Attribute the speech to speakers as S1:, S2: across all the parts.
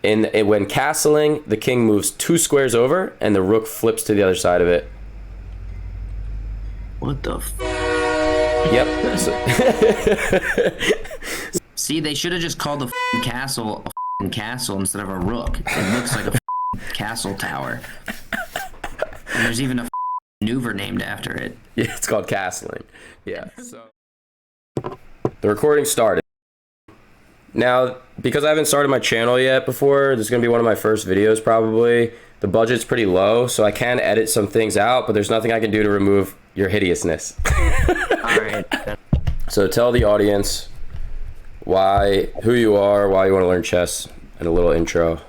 S1: when castling, the king moves 2 squares over, and the rook flips to the other side of it.
S2: What the f?
S1: Yep.
S2: See, they should have just called the castle a castle instead of a rook. It looks like a castle tower. And there's even a maneuver named after it.
S1: Yeah, it's called castling. Yeah. So the recording started. Now, because I haven't started my channel yet before, this is going to be one of my first videos probably. The budget's pretty low, so I can edit some things out, but there's nothing I can do to remove your hideousness.
S2: All right.
S1: So tell the audience who you are, why you want to learn chess, and a little intro.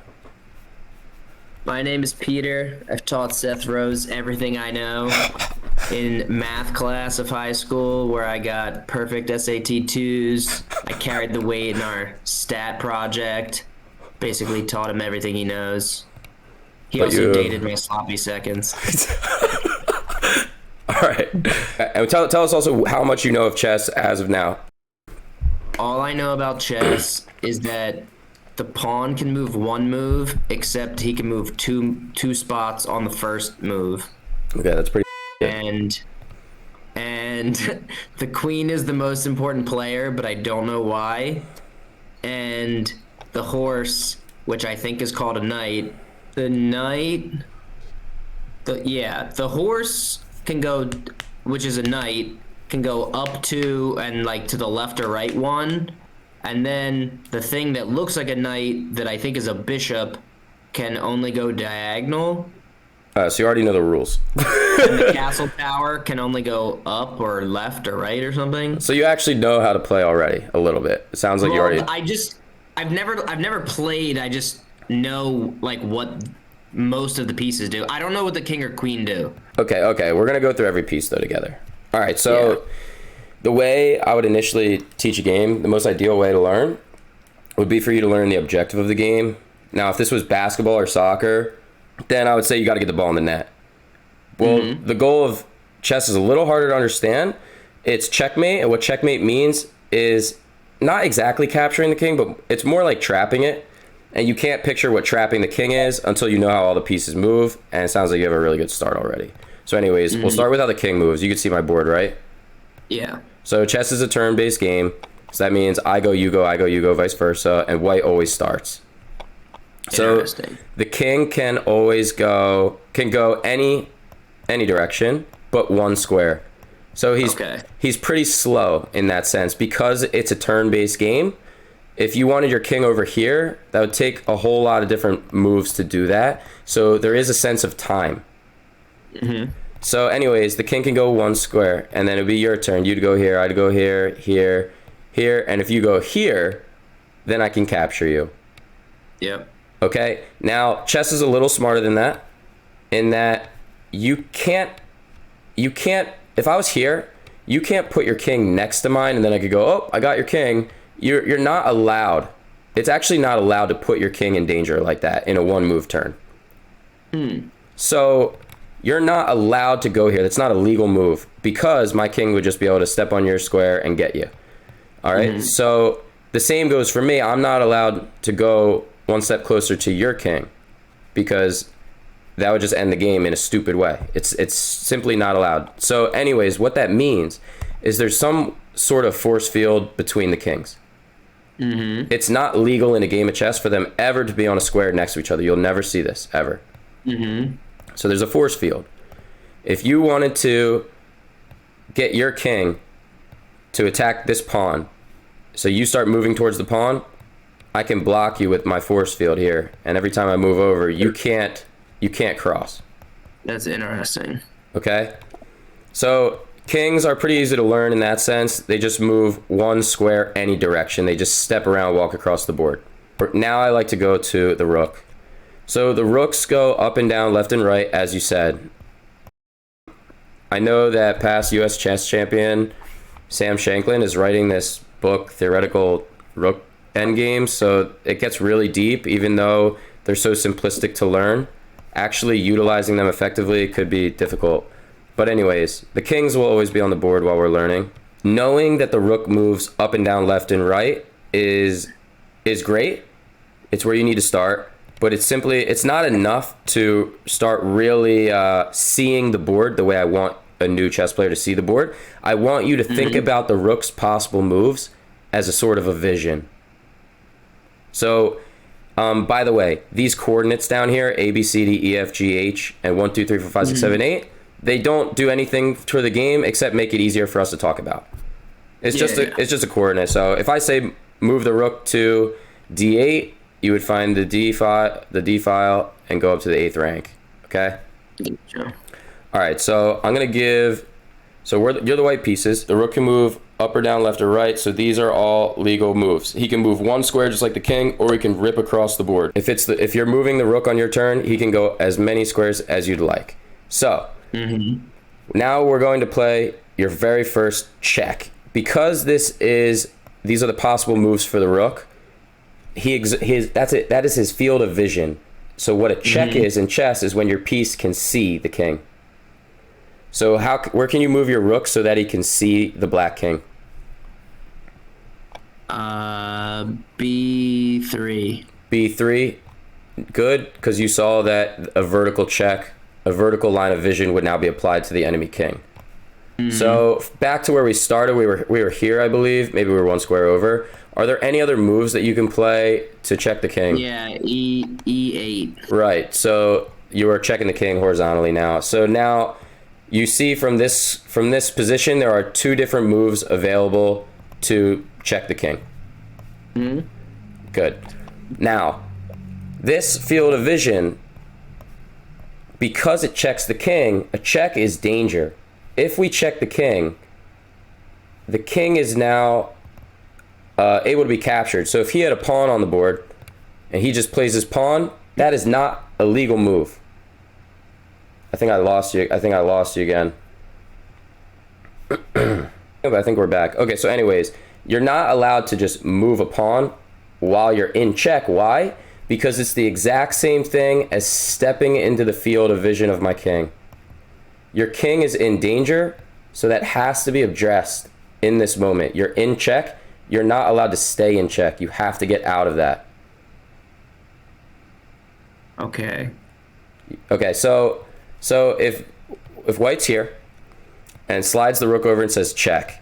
S2: My name is Peter. I've taught Seth Rose everything I know in math class of high school, where I got perfect SAT 2s. I carried the weight in our stat project. Basically taught him everything he knows. He also dated my sloppy seconds.
S1: All right. And tell us also how much you know of chess as of now.
S2: All I know about chess is that the pawn can move 1 move, except he can move two spots on the first move.
S1: Okay, that's pretty good.
S2: And the queen is the most important player, but I don't know why. And the horse, which I think is called a knight. The horse can go, which is a knight, can go up to and like to the left or right one. And then the thing that looks like a knight that I think is a bishop can only go diagonal.
S1: So you already know the rules.
S2: And the castle tower can only go up or left or right or something.
S1: So you actually know how to play already a little bit. It sounds like you already.
S2: I've never played. I just know like what most of the pieces do. I don't know what the king or queen do.
S1: Okay. We're gonna go through every piece though together. All right. So. Yeah. The way I would initially teach a game, the most ideal way to learn, would be for you to learn the objective of the game. Now, if this was basketball or soccer, then I would say you got to get the ball in the net. Well, the goal of chess is a little harder to understand. It's checkmate, and what checkmate means is not exactly capturing the king, but it's more like trapping it. And you can't picture what trapping the king is until you know how all the pieces move, and it sounds like you have a really good start already. So anyways, we'll start with how the king moves. You can see my board, right?
S2: Yeah.
S1: So chess is a turn-based game. So that means I go, you go, vice versa, and white always starts. So the king can always go any direction but 1 square. So he's pretty slow in that sense because it's a turn-based game. If you wanted your king over here, that would take a whole lot of different moves to do that. So there is a sense of time. So anyways, the king can go 1 square, and then it'd be your turn. You'd go here, I'd go here, here, here, and if you go here, then I can capture you.
S2: Yep.
S1: Okay, now chess is a little smarter than that, in that you can't, if I was here, you can't put your king next to mine, and then I could go, oh, I got your king. You're not allowed. It's actually not allowed to put your king in danger like that in a 1-move turn. So you're not allowed to go here. That's not a legal move because my king would just be able to step on your square and get you. All right. So the same goes for me. I'm not allowed to go 1 step closer to your king because that would just end the game in a stupid way. It's simply not allowed. So anyways, what that means is there's some sort of force field between the kings. It's not legal in a game of chess for them ever to be on a square next to each other. You'll never see this ever. So there's a force field. If you wanted to get your king to attack this pawn, so you start moving towards the pawn, I can block you with my force field here, and every time I move over, you can't cross.
S2: That's interesting.
S1: Okay? So kings are pretty easy to learn in that sense. They just move 1 square any direction. They just step around, walk across the board. Now I like to go to the rook. So the rooks go up and down, left and right, as you said. I know that past U.S. chess champion Sam Shanklin is writing this book, Theoretical Rook Endgames, so it gets really deep, even though they're so simplistic to learn. Actually utilizing them effectively could be difficult. But anyways, the kings will always be on the board while we're learning. Knowing that the rook moves up and down, left and right is great. It's where you need to start, but it's not enough to start really seeing the board the way I want a new chess player to see the board. I want you to think about the rook's possible moves as a sort of a vision. So, by the way, these coordinates down here, A, B, C, D, E, F, G, H, and 1, 2, 3, 4, 5, 6, 7, 8, they don't do anything for the game except make it easier for us to talk about. It's just a coordinate. So if I say move the rook to D8, you would find the D file and go up to the 8th rank. Okay?
S2: Sure.
S1: All right, so I'm going to give... So you're the white pieces. The rook can move up or down, left or right, so these are all legal moves. He can move one square just like the king, or he can rip across the board. If you're moving the rook on your turn, he can go as many squares as you'd like. So, now we're going to play your very first check. Because these are the possible moves for the rook, that is his field of vision. So what a check is in chess is when your piece can see the king. So where can you move your rook so that he can see the black king?
S2: B3.
S1: B3, good, because you saw that a vertical line of vision would now be applied to the enemy king. So back to where we started, we were here, I believe. Maybe we were one square over. Are there any other moves that you can play to check the king?
S2: Yeah, E8.
S1: Right. So you are checking the king horizontally now. So now you see from this position, there are two different moves available to check the king. Good. Now, this field of vision, because it checks the king, a check is danger. If we check the king is now able to be captured. So if he had a pawn on the board and he just plays his pawn, that is not a legal move. I think I lost you again. But I think we're back. Okay, so anyways, you're not allowed to just move a pawn while you're in check. Why? Because it's the exact same thing as stepping into the field of vision of my king. Your king is in danger, so that has to be addressed in this moment. You're in check. You're not allowed to stay in check. You have to get out of that.
S2: Okay.
S1: Okay, so if white's here and slides the rook over and says check,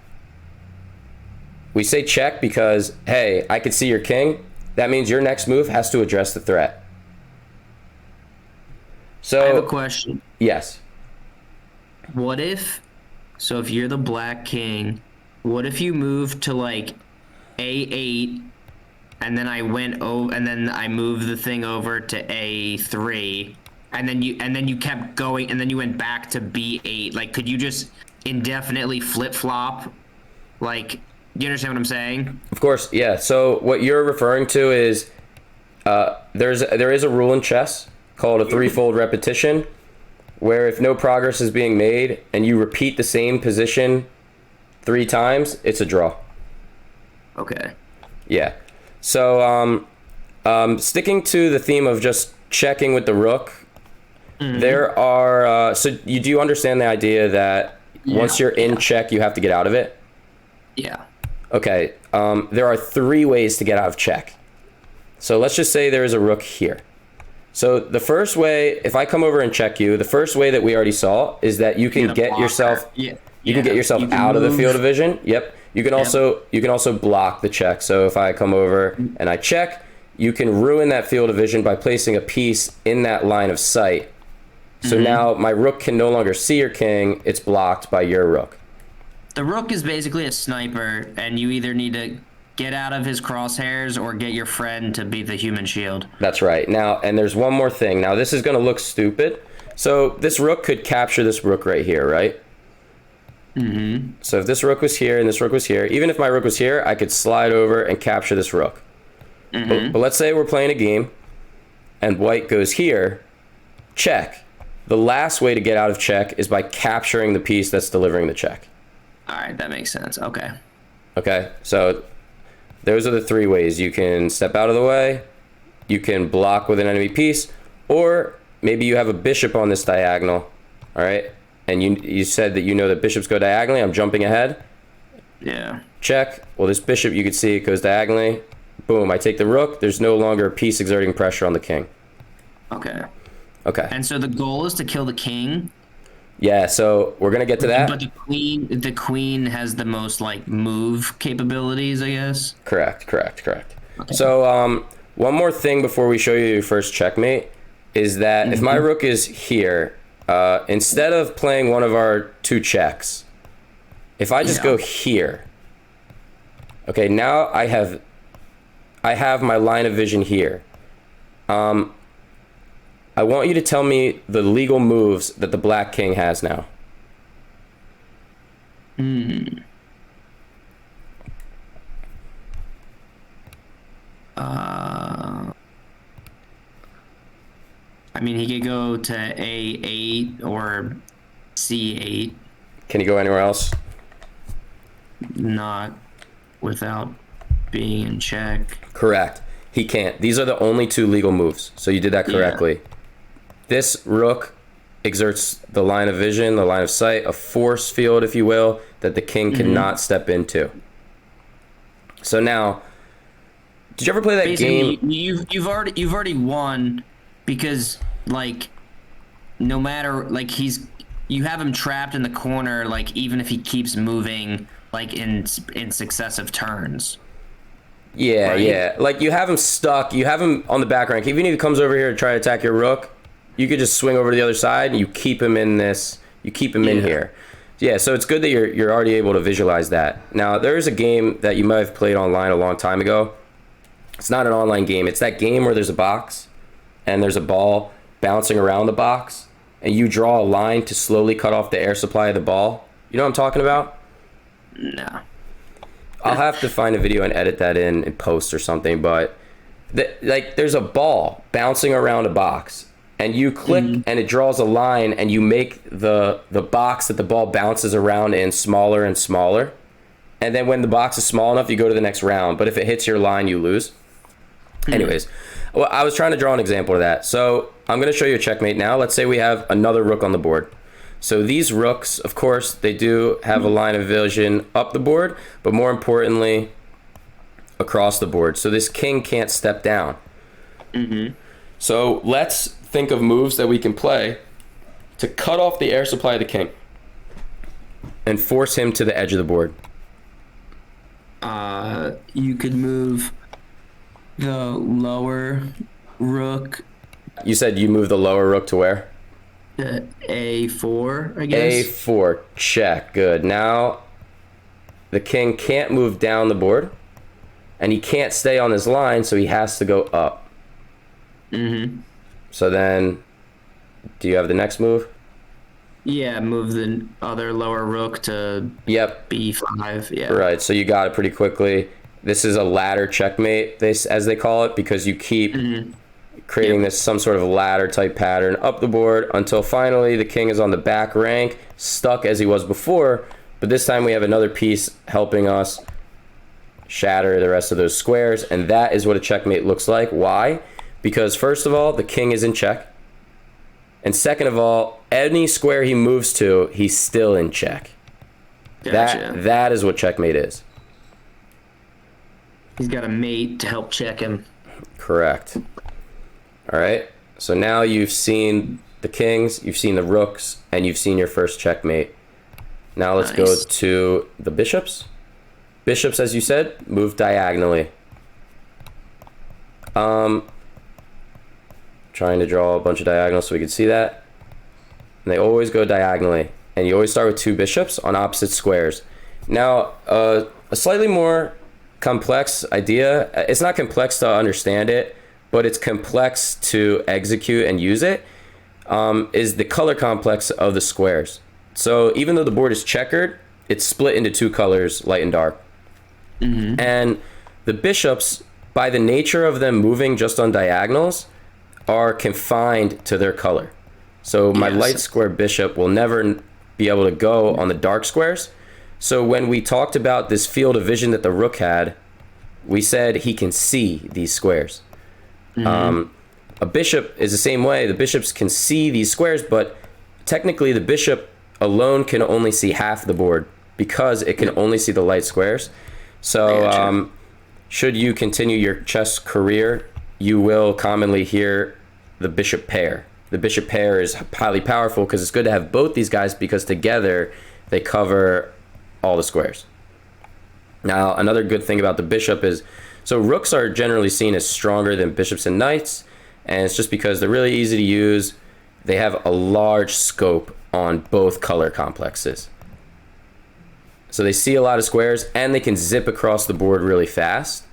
S1: we say check because, hey, I could see your king. That means your next move has to address the threat. So
S2: I have a question.
S1: Yes.
S2: What if, so if you're the black king, what if you moved to like A8 and then I went over and then I moved the thing over to A3 and then you kept going and then you went back to B8? Like, could you just indefinitely flip-flop? Like, you understand what I'm saying?
S1: Of course, yeah. So what you're referring to is there is a rule in chess called a threefold repetition, where if no progress is being made and you repeat the same position 3 times, it's a draw.
S2: Okay.
S1: Yeah. So sticking to the theme of just checking with the rook, there are do you understand the idea that once you're in check, you have to get out of it?
S2: Yeah.
S1: Okay. There are 3 ways to get out of check. So let's just say there is a rook here. So the first way, if I come over and check you, the first way that we already saw is that you can get yourself out of the field of vision. Yep. You can also block the check. So if I come over and I check, you can ruin that field of vision by placing a piece in that line of sight. So now my rook can no longer see your king. It's blocked by your rook.
S2: The rook is basically a sniper, and you either need to get out of his crosshairs or get your friend to be the human shield.
S1: That's right. Now, and there's one more thing. Now, this is going to look stupid. So this rook could capture this rook right here, right? So if this rook was here and this rook was here, even if my rook was here, I could slide over and capture this rook. But let's say we're playing a game and white goes here, check. The last way to get out of check is by capturing the piece that's delivering the check.
S2: All right, that makes sense. Okay.
S1: Okay, so those are the 3 ways. You can step out of the way, you can block with an enemy piece, or maybe you have a bishop on this diagonal, all right? And you said that you know that bishops go diagonally. I'm jumping ahead.
S2: Yeah.
S1: Check. Well, this bishop, you can see it goes diagonally. boom, I take the rook. There's no longer a piece exerting pressure on the king.
S2: Okay.
S1: Okay.
S2: And so the goal is to kill the king.
S1: Yeah, so we're gonna get to that.
S2: But the queen has the most like move capabilities, I guess.
S1: Correct. Okay. So one more thing before we show you your first checkmate is that if my rook is here, instead of playing one of our 2 checks, if I just go here, okay, now I have my line of vision here. I want you to tell me the legal moves that the black king has now.
S2: I mean, he could go to A8 or C8.
S1: Can you go anywhere else?
S2: Not without being in check.
S1: Correct. He can't. These are the only 2 legal moves. So you did that correctly. Yeah. This rook exerts the line of vision, the line of sight, a force field, if you will, that the king cannot step into. So now, did you ever play that
S2: Basically,
S1: game?
S2: You've already won because like no matter like you have him trapped in the corner, like even if he keeps moving like in successive turns.
S1: Yeah,
S2: right?
S1: yeah. Like you have him stuck. You have him on the back rank. Even if he comes over here to try to attack your rook, you could just swing over to the other side and you keep him in this. You keep him in here. Yeah, so it's good that you're already able to visualize that. Now, there is a game that you might have played online a long time ago. It's not an online game. It's that game where there's a box and there's a ball bouncing around the box and you draw a line to slowly cut off the air supply of the ball. You know what I'm talking about?
S2: No.
S1: I'll have to find a video and edit that in post or something, but like there's a ball bouncing around a box and you click and it draws a line and you make the box that the ball bounces around in smaller and smaller. And then when the box is small enough, you go to the next round. But if it hits your line, you lose. Anyways, well, I was trying to draw an example of that. So I'm going to show you a checkmate now. Let's say we have another rook on the board. So these rooks, of course, they do have a line of vision up the board, but more importantly, across the board. So this king can't step down. So let's think of moves that we can play to cut off the air supply of the king and force him to the edge of the board.
S2: You could move the lower rook.
S1: You said you move the lower rook to where?
S2: To A4, I guess.
S1: A4, check, good. Now, the king can't move down the board, and he can't stay on his line, so he has to go up. So then, do you have the next move?
S2: Yeah, move the other lower rook to B5. Yeah.
S1: Right, so you got it pretty quickly. This is a ladder checkmate, as they call it, because you keep creating this some sort of ladder type pattern up the board until finally the king is on the back rank, stuck as he was before, but this time we have another piece helping us shatter the rest of those squares, and that is what a checkmate looks like. Why? Because first of all, the king is in check, and second of all, any square he moves to, he's still in check.
S2: Gotcha.
S1: That is what checkmate is.
S2: He's got a mate to help check him.
S1: Correct. All right, so now you've seen the kings, you've seen the rooks, and you've seen your first checkmate. Now let's go to the bishops. Bishops, as you said, move diagonally. Trying to draw a bunch of diagonals so we can see that. And they always go diagonally. And you always start with 2 bishops on opposite squares. Now, a slightly more complex idea. It's not complex to understand it, but it's complex to execute and use it, is the color complex of the squares. So even though the board is checkered, it's split into 2 colors, light and dark. And the bishops, by the nature of them moving just on diagonals, are confined to their color. So my light square bishop will never be able to go on the dark squares. So when we talked about this field of vision that the rook had, we said he can see these squares. A bishop is the same way. The bishops can see these squares, but technically the bishop alone can only see half the board because it can only see the light squares. So should you continue your chess career, you will commonly hear the bishop pair. The bishop pair is highly powerful because it's good to have both these guys because together they cover all the squares. Now, another good thing about the bishop is, so rooks are generally seen as stronger than bishops and knights, and it's just because they're really easy to use. They have a large scope on both color complexes. So they see a lot of squares, and they can zip across the board really fast.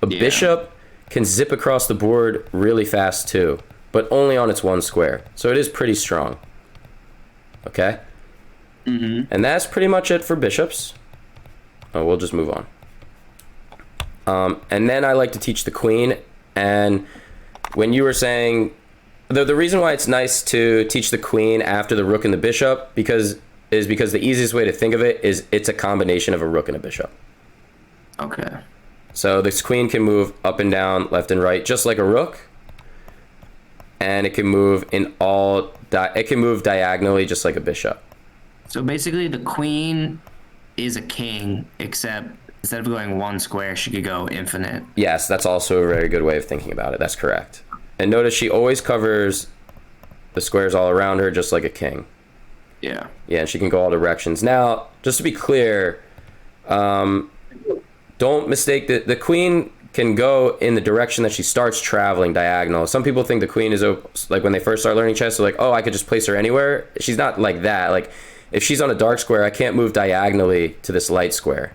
S1: A bishop can zip across the board really fast too, but only on its one square. So it is pretty strong. Okay? And that's pretty much it for bishops. Oh, we'll just move on. And then I like to teach the queen. And when you were saying, the reason why it's nice to teach the queen after the rook and the bishop because the easiest way to think of it is it's a combination of a rook and a bishop.
S2: Okay.
S1: So this queen can move up and down, left and right, just like a rook. And it can move it can move diagonally just like a bishop.
S2: So basically the queen is a king, except instead of going one square, she could go infinite.
S1: Yes, that's also a very good way of thinking about it. That's correct. And notice she always covers the squares all around her just like a king.
S2: Yeah.
S1: Yeah, and she can go all directions. Now, just to be clear, don't mistake the queen can go in the direction that she starts traveling diagonal. Some people think the queen is like when they first start learning chess, they're like, oh, I could just place her anywhere. She's not like that. Like if she's on a dark square, I can't move diagonally to this light square.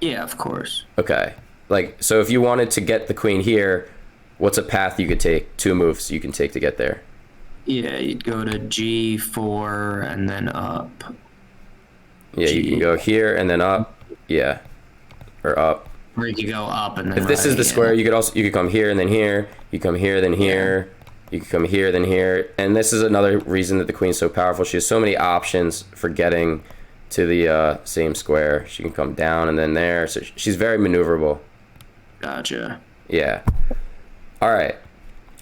S2: Yeah, of course.
S1: Okay. Like, so if you wanted to get the queen here, what's a path you could take? 2 moves you can take to get there.
S2: Yeah, you'd go to G4 and then up.
S1: Yeah, you can go here and then up. Yeah. Or up.
S2: Or you could go up and then
S1: if this is the square, you could come here and then here. You come here, then here. You can come here, then here. And this is another reason that the queen's so powerful. She has so many options for getting to the same square. She can come down and then there. So she's very maneuverable.
S2: Gotcha.
S1: Yeah. All right.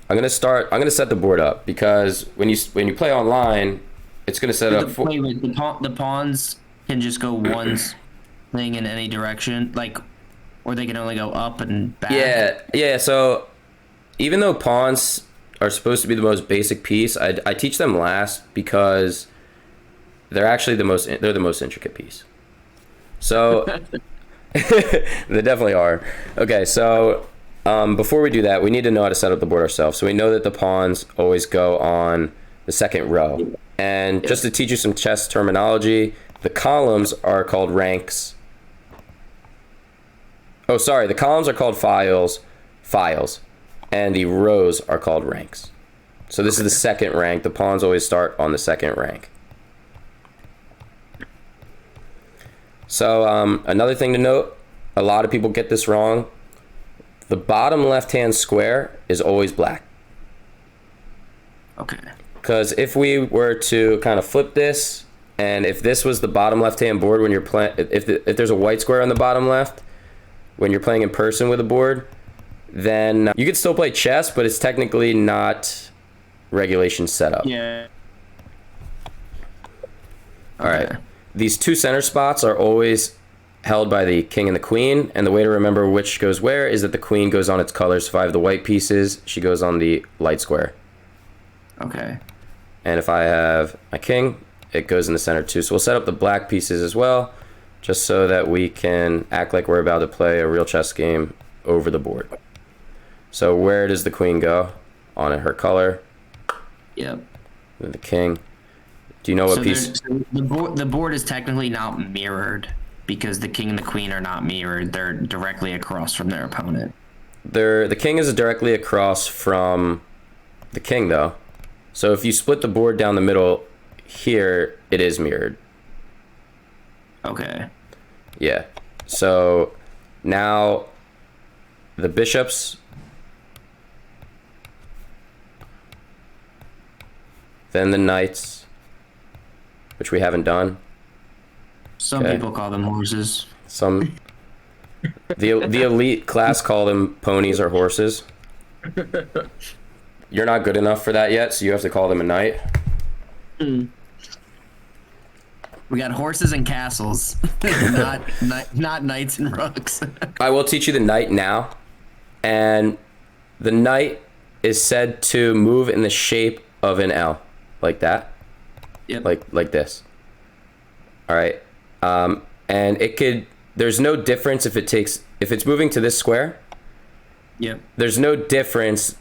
S1: I'm gonna set the board up because when you play online, it's gonna set up.
S2: Wait, the pawns can just go one thing in any direction, like, or they can only go up and back.
S1: Yeah. So even though pawns are supposed to be the most basic piece, I teach them last because they're actually the most intricate piece. So they definitely are. Okay, so before we do that, we need to know how to set up the board ourselves. So we know that the pawns always go on the second row. And just to teach you some chess terminology, the columns are called ranks. Oh, sorry, the columns are called files, and the rows are called ranks. So this is the second rank. The pawns always start on the second rank. So another thing to note, a lot of people get this wrong. The bottom left-hand square is always black.
S2: Okay.
S1: Because if we were to kind of flip this, and if this was the bottom left-hand board when you're playing, if there's a white square on the bottom left, when you're playing in person with a board, then you could still play chess, but it's technically not regulation setup.
S2: Yeah.
S1: All right. These 2 center spots are always held by the king and the queen, and the way to remember which goes where is that the queen goes on its colors. If I have the white pieces, she goes on the light square.
S2: Okay.
S1: And if I have my king, it goes in the center too. So we'll set up the black pieces as well, just so that we can act like we're about to play a real chess game over the board. So where does the queen go? On her color.
S2: Yep.
S1: And the king. Do you know what piece?
S2: The board is technically not mirrored because the king and the queen are not mirrored. They're directly across from their opponent.
S1: The king is directly across from the king, though. So if you split the board down the middle here, it is mirrored.
S2: Okay.
S1: Yeah. So now the bishops, then the knights, which we haven't done.
S2: Some people call them horses.
S1: The elite class call them ponies or horses. You're not good enough for that yet, so you have to call them a knight.
S2: We got horses and castles, not knights and rooks.
S1: I will teach you the knight now. And the knight is said to move in the shape of an L. Like that.
S2: Yep.
S1: Like this. All right. And it could, there's no difference if it's moving to this square.
S2: Yep.
S1: There's no difference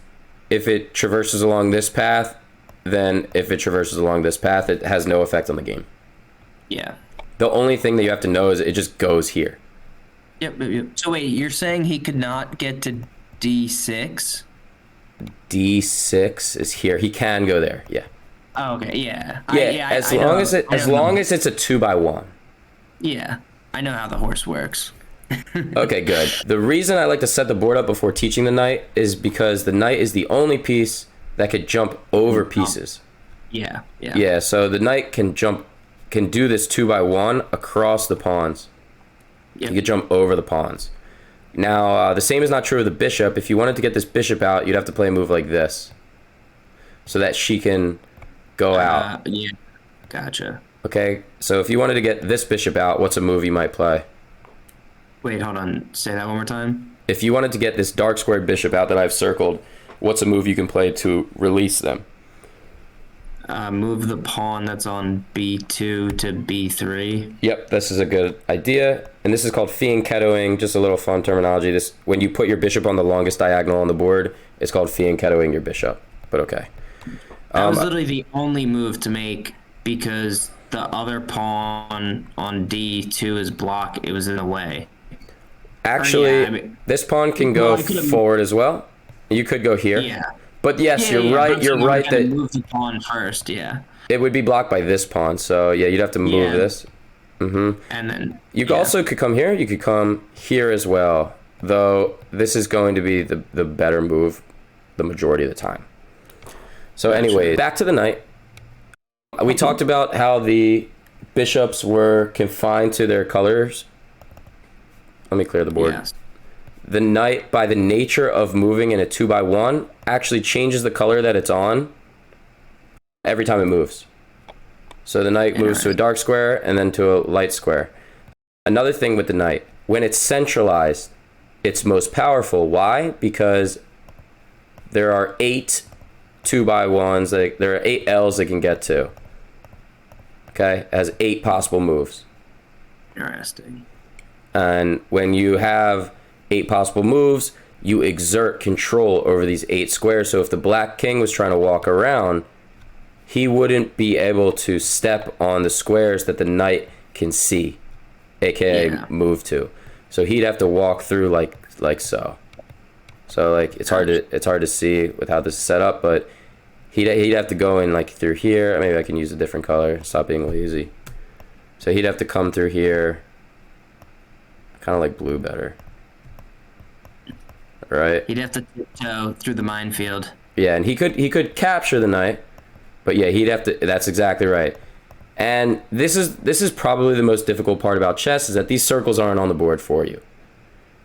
S1: if it traverses along this path than if it traverses along this path. It has no effect on the game.
S2: Yeah.
S1: The only thing that you have to know is it just goes here.
S2: Yep. So wait, you're saying he could not get to D6?
S1: D6 is here. He can go there. Yeah.
S2: Oh, okay. Yeah.
S1: Yeah. As long as it's a 2x1.
S2: Yeah. I know how the horse works.
S1: Okay, good. The reason I like to set the board up before teaching the knight is because the knight is the only piece that could jump over pieces.
S2: Yeah.
S1: Yeah, so the knight can do this 2x1 across the pawns.
S2: Yep.
S1: You could jump over the pawns. Now, the same is not true of the bishop. If you wanted to get this bishop out, you'd have to play a move like this, so that she can go out.
S2: Yeah, gotcha.
S1: Okay, so if you wanted to get this bishop out, what's a move you might play?
S2: Wait, hold on. Say that one more time.
S1: If you wanted to get this dark squared bishop out that I've circled, what's a move you can play to release them?
S2: Move the pawn that's on B2 to B3.
S1: Yep, this is a good idea. And this is called fianchettoing, just a little fun terminology. This, when you put your bishop on the longest diagonal on the board, it's called fianchettoing your bishop. But okay.
S2: That was literally the only move to make because the other pawn on D2 is blocked. It was in the way.
S1: Actually, this pawn can go forward as well. You could go here.
S2: Yeah.
S1: But yes, you're right. You're right that
S2: move the pawn first. Yeah.
S1: It would be blocked by this pawn. So yeah, you'd have to move this. Mm-hmm.
S2: And then
S1: you also could come here. You could come here as well. Though this is going to be the better move the majority of the time. So anyway, back to the knight. We talked about how the bishops were confined to their colors. Let me clear the board.
S2: Yes.
S1: The knight, by the nature of moving in a 2x1, actually changes the color that it's on every time it moves. So the knight moves to a dark square and then to a light square. Another thing with the knight, when it's centralized, it's most powerful. Why? Because there are 8 2x1s. There are 8 L's they can get to. Okay? It has 8 possible moves.
S2: Interesting.
S1: And when you have 8 possible moves, you exert control over these 8 squares. So if the black king was trying to walk around, he wouldn't be able to step on the squares that the knight can see, aka move to. So he'd have to walk through like so. So like it's hard to see with how this is set up, but he'd have to go in like through here. Maybe I can use a different color. Stop being lazy. So he'd have to come through here. Kind of like blue better. Right?
S2: He'd have to tiptoe through the minefield.
S1: Yeah, and he could capture the knight, but yeah, he'd have to. That's exactly right. And this is probably the most difficult part about chess is that these circles aren't on the board for you.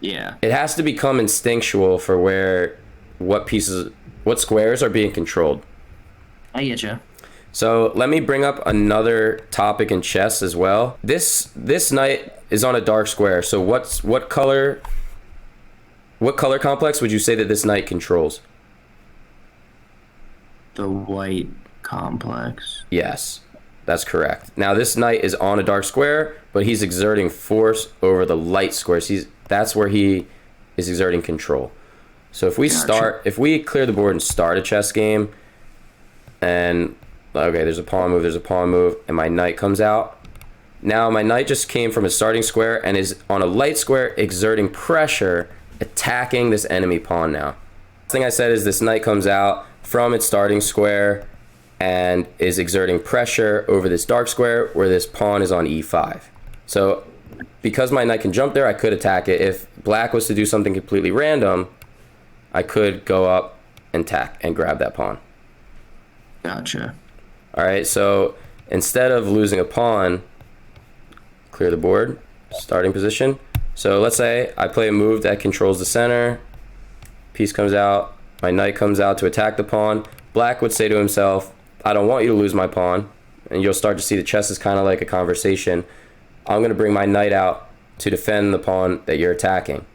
S2: Yeah.
S1: It has to become instinctual for what squares are being controlled.
S2: I get you.
S1: So let me bring up another topic in chess as well. This knight is on a dark square. So what color complex would you say that this knight controls?
S2: The white complex.
S1: Yes, that's correct. Now this knight is on a dark square, but he's exerting force over the light squares. That's where he is exerting control. So if we clear the board and start a chess game, and okay, there's a pawn move, and my knight comes out. Now my knight just came from a starting square and is on a light square exerting pressure, attacking this enemy pawn now. The thing I said is this knight comes out from its starting square and is exerting pressure over this dark square where this pawn is on e5. So because my knight can jump there, I could attack it. If black was to do something completely random, I could go up and attack and grab that pawn.
S2: Gotcha.
S1: All right, so instead of losing a pawn, clear the board, starting position. So let's say I play a move that controls the center. Piece comes out. My knight comes out to attack the pawn. Black would say to himself, I don't want you to lose my pawn. and you'll start to see the chess is kind of like a conversation. I'm going to bring my knight out to defend the pawn that you're attacking.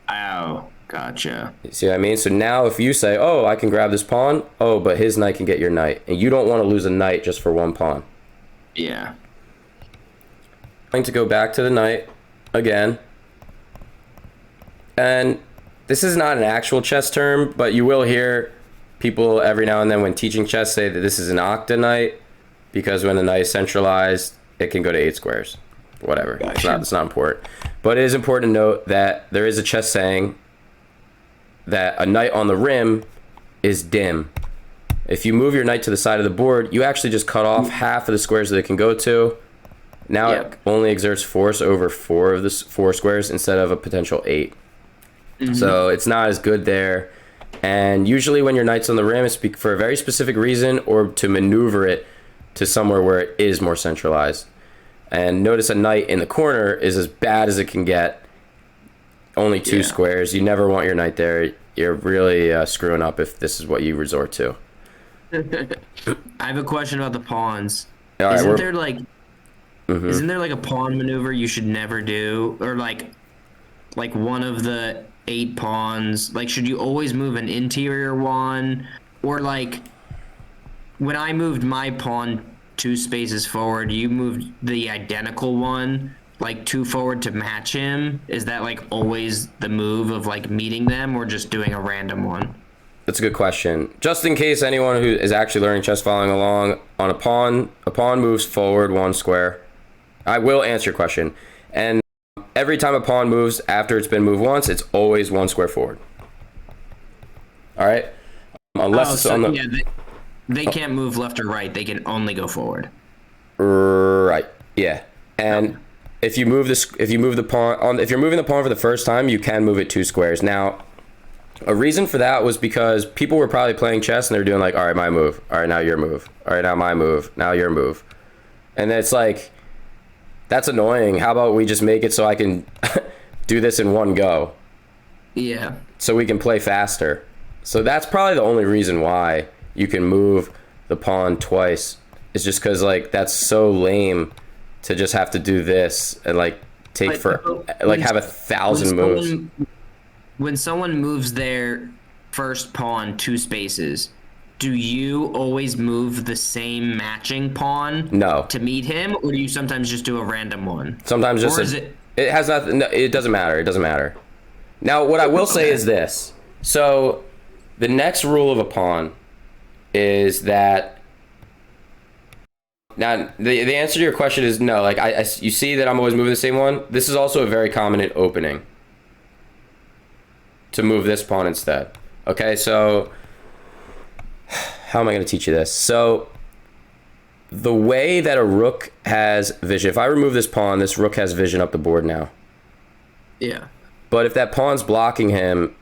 S2: Oh, gotcha.
S1: You see what I mean? So now if you say, oh, I can grab this pawn, oh, but his knight can get your knight, and you don't want to lose a knight just for one pawn.
S2: Yeah.
S1: I'm going to go back to the knight again. And this is not an actual chess term, but you will hear people every now and then when teaching chess say that this is an octa knight, because when the knight is centralized, it can go to 8 squares. Whatever.
S2: Gotcha.
S1: It's not important. But it is important to note that there is a chess saying that a knight on the rim is dim. If you move your knight to the side of the board, you actually just cut off half of the squares that it can go to. Now it only exerts force over 4 of the 4 squares instead of a potential 8. So it's not as good there. And usually when your knight's on the rim, it's for a very specific reason or to maneuver it to somewhere where it is more centralized. And notice a knight in the corner is as bad as it can get. Only 2 squares. You never want your knight there. You're really screwing up if this is what you resort to.
S2: I have a question about the pawns.
S1: All right,
S2: isn't there like a pawn maneuver you should never do, or like one of the 8 pawns? Like, should you always move an interior one, or like when I moved my pawn 2 spaces forward, you moved the identical one like 2 forward to match him? Is that like always the move of like meeting them, or just doing a random one?
S1: That's a good question. Just in case anyone who is actually learning chess following along, on a pawn moves forward 1 square. I will answer your question. And every time a pawn moves after it's been moved once, it's always 1 square forward. All right? Unless it's on the...
S2: They can't move left or right. They can only go forward.
S1: Right. Yeah. And if you're moving the pawn for the first time, you can move it 2 squares. Now, a reason for that was because people were probably playing chess and they were doing like, all right, my move. All right, now your move. All right, now my move. Now your move. And it's like, that's annoying. How about we just make it so I can do this in one go?
S2: Yeah.
S1: So we can play faster. So that's probably the only reason why you can move the pawn twice. It's just because like that's so lame to just have to do this and like take have 1,000 moves.
S2: When someone moves their first pawn 2 spaces, do you always move the same matching pawn to meet him, or do you sometimes just do a random one?
S1: Sometimes just it has nothing. No, it doesn't matter. It doesn't matter. Now, what I will say is this. So, the next rule of a pawn is that. Now, the answer to your question is no. Like you see that I'm always moving the same one. This is also a very common in opening. To move this pawn instead. Okay, so how am I going to teach you this? So the way that a rook has vision, if I remove this pawn, this rook has vision up the board now.
S2: Yeah.
S1: But if that pawn's blocking him,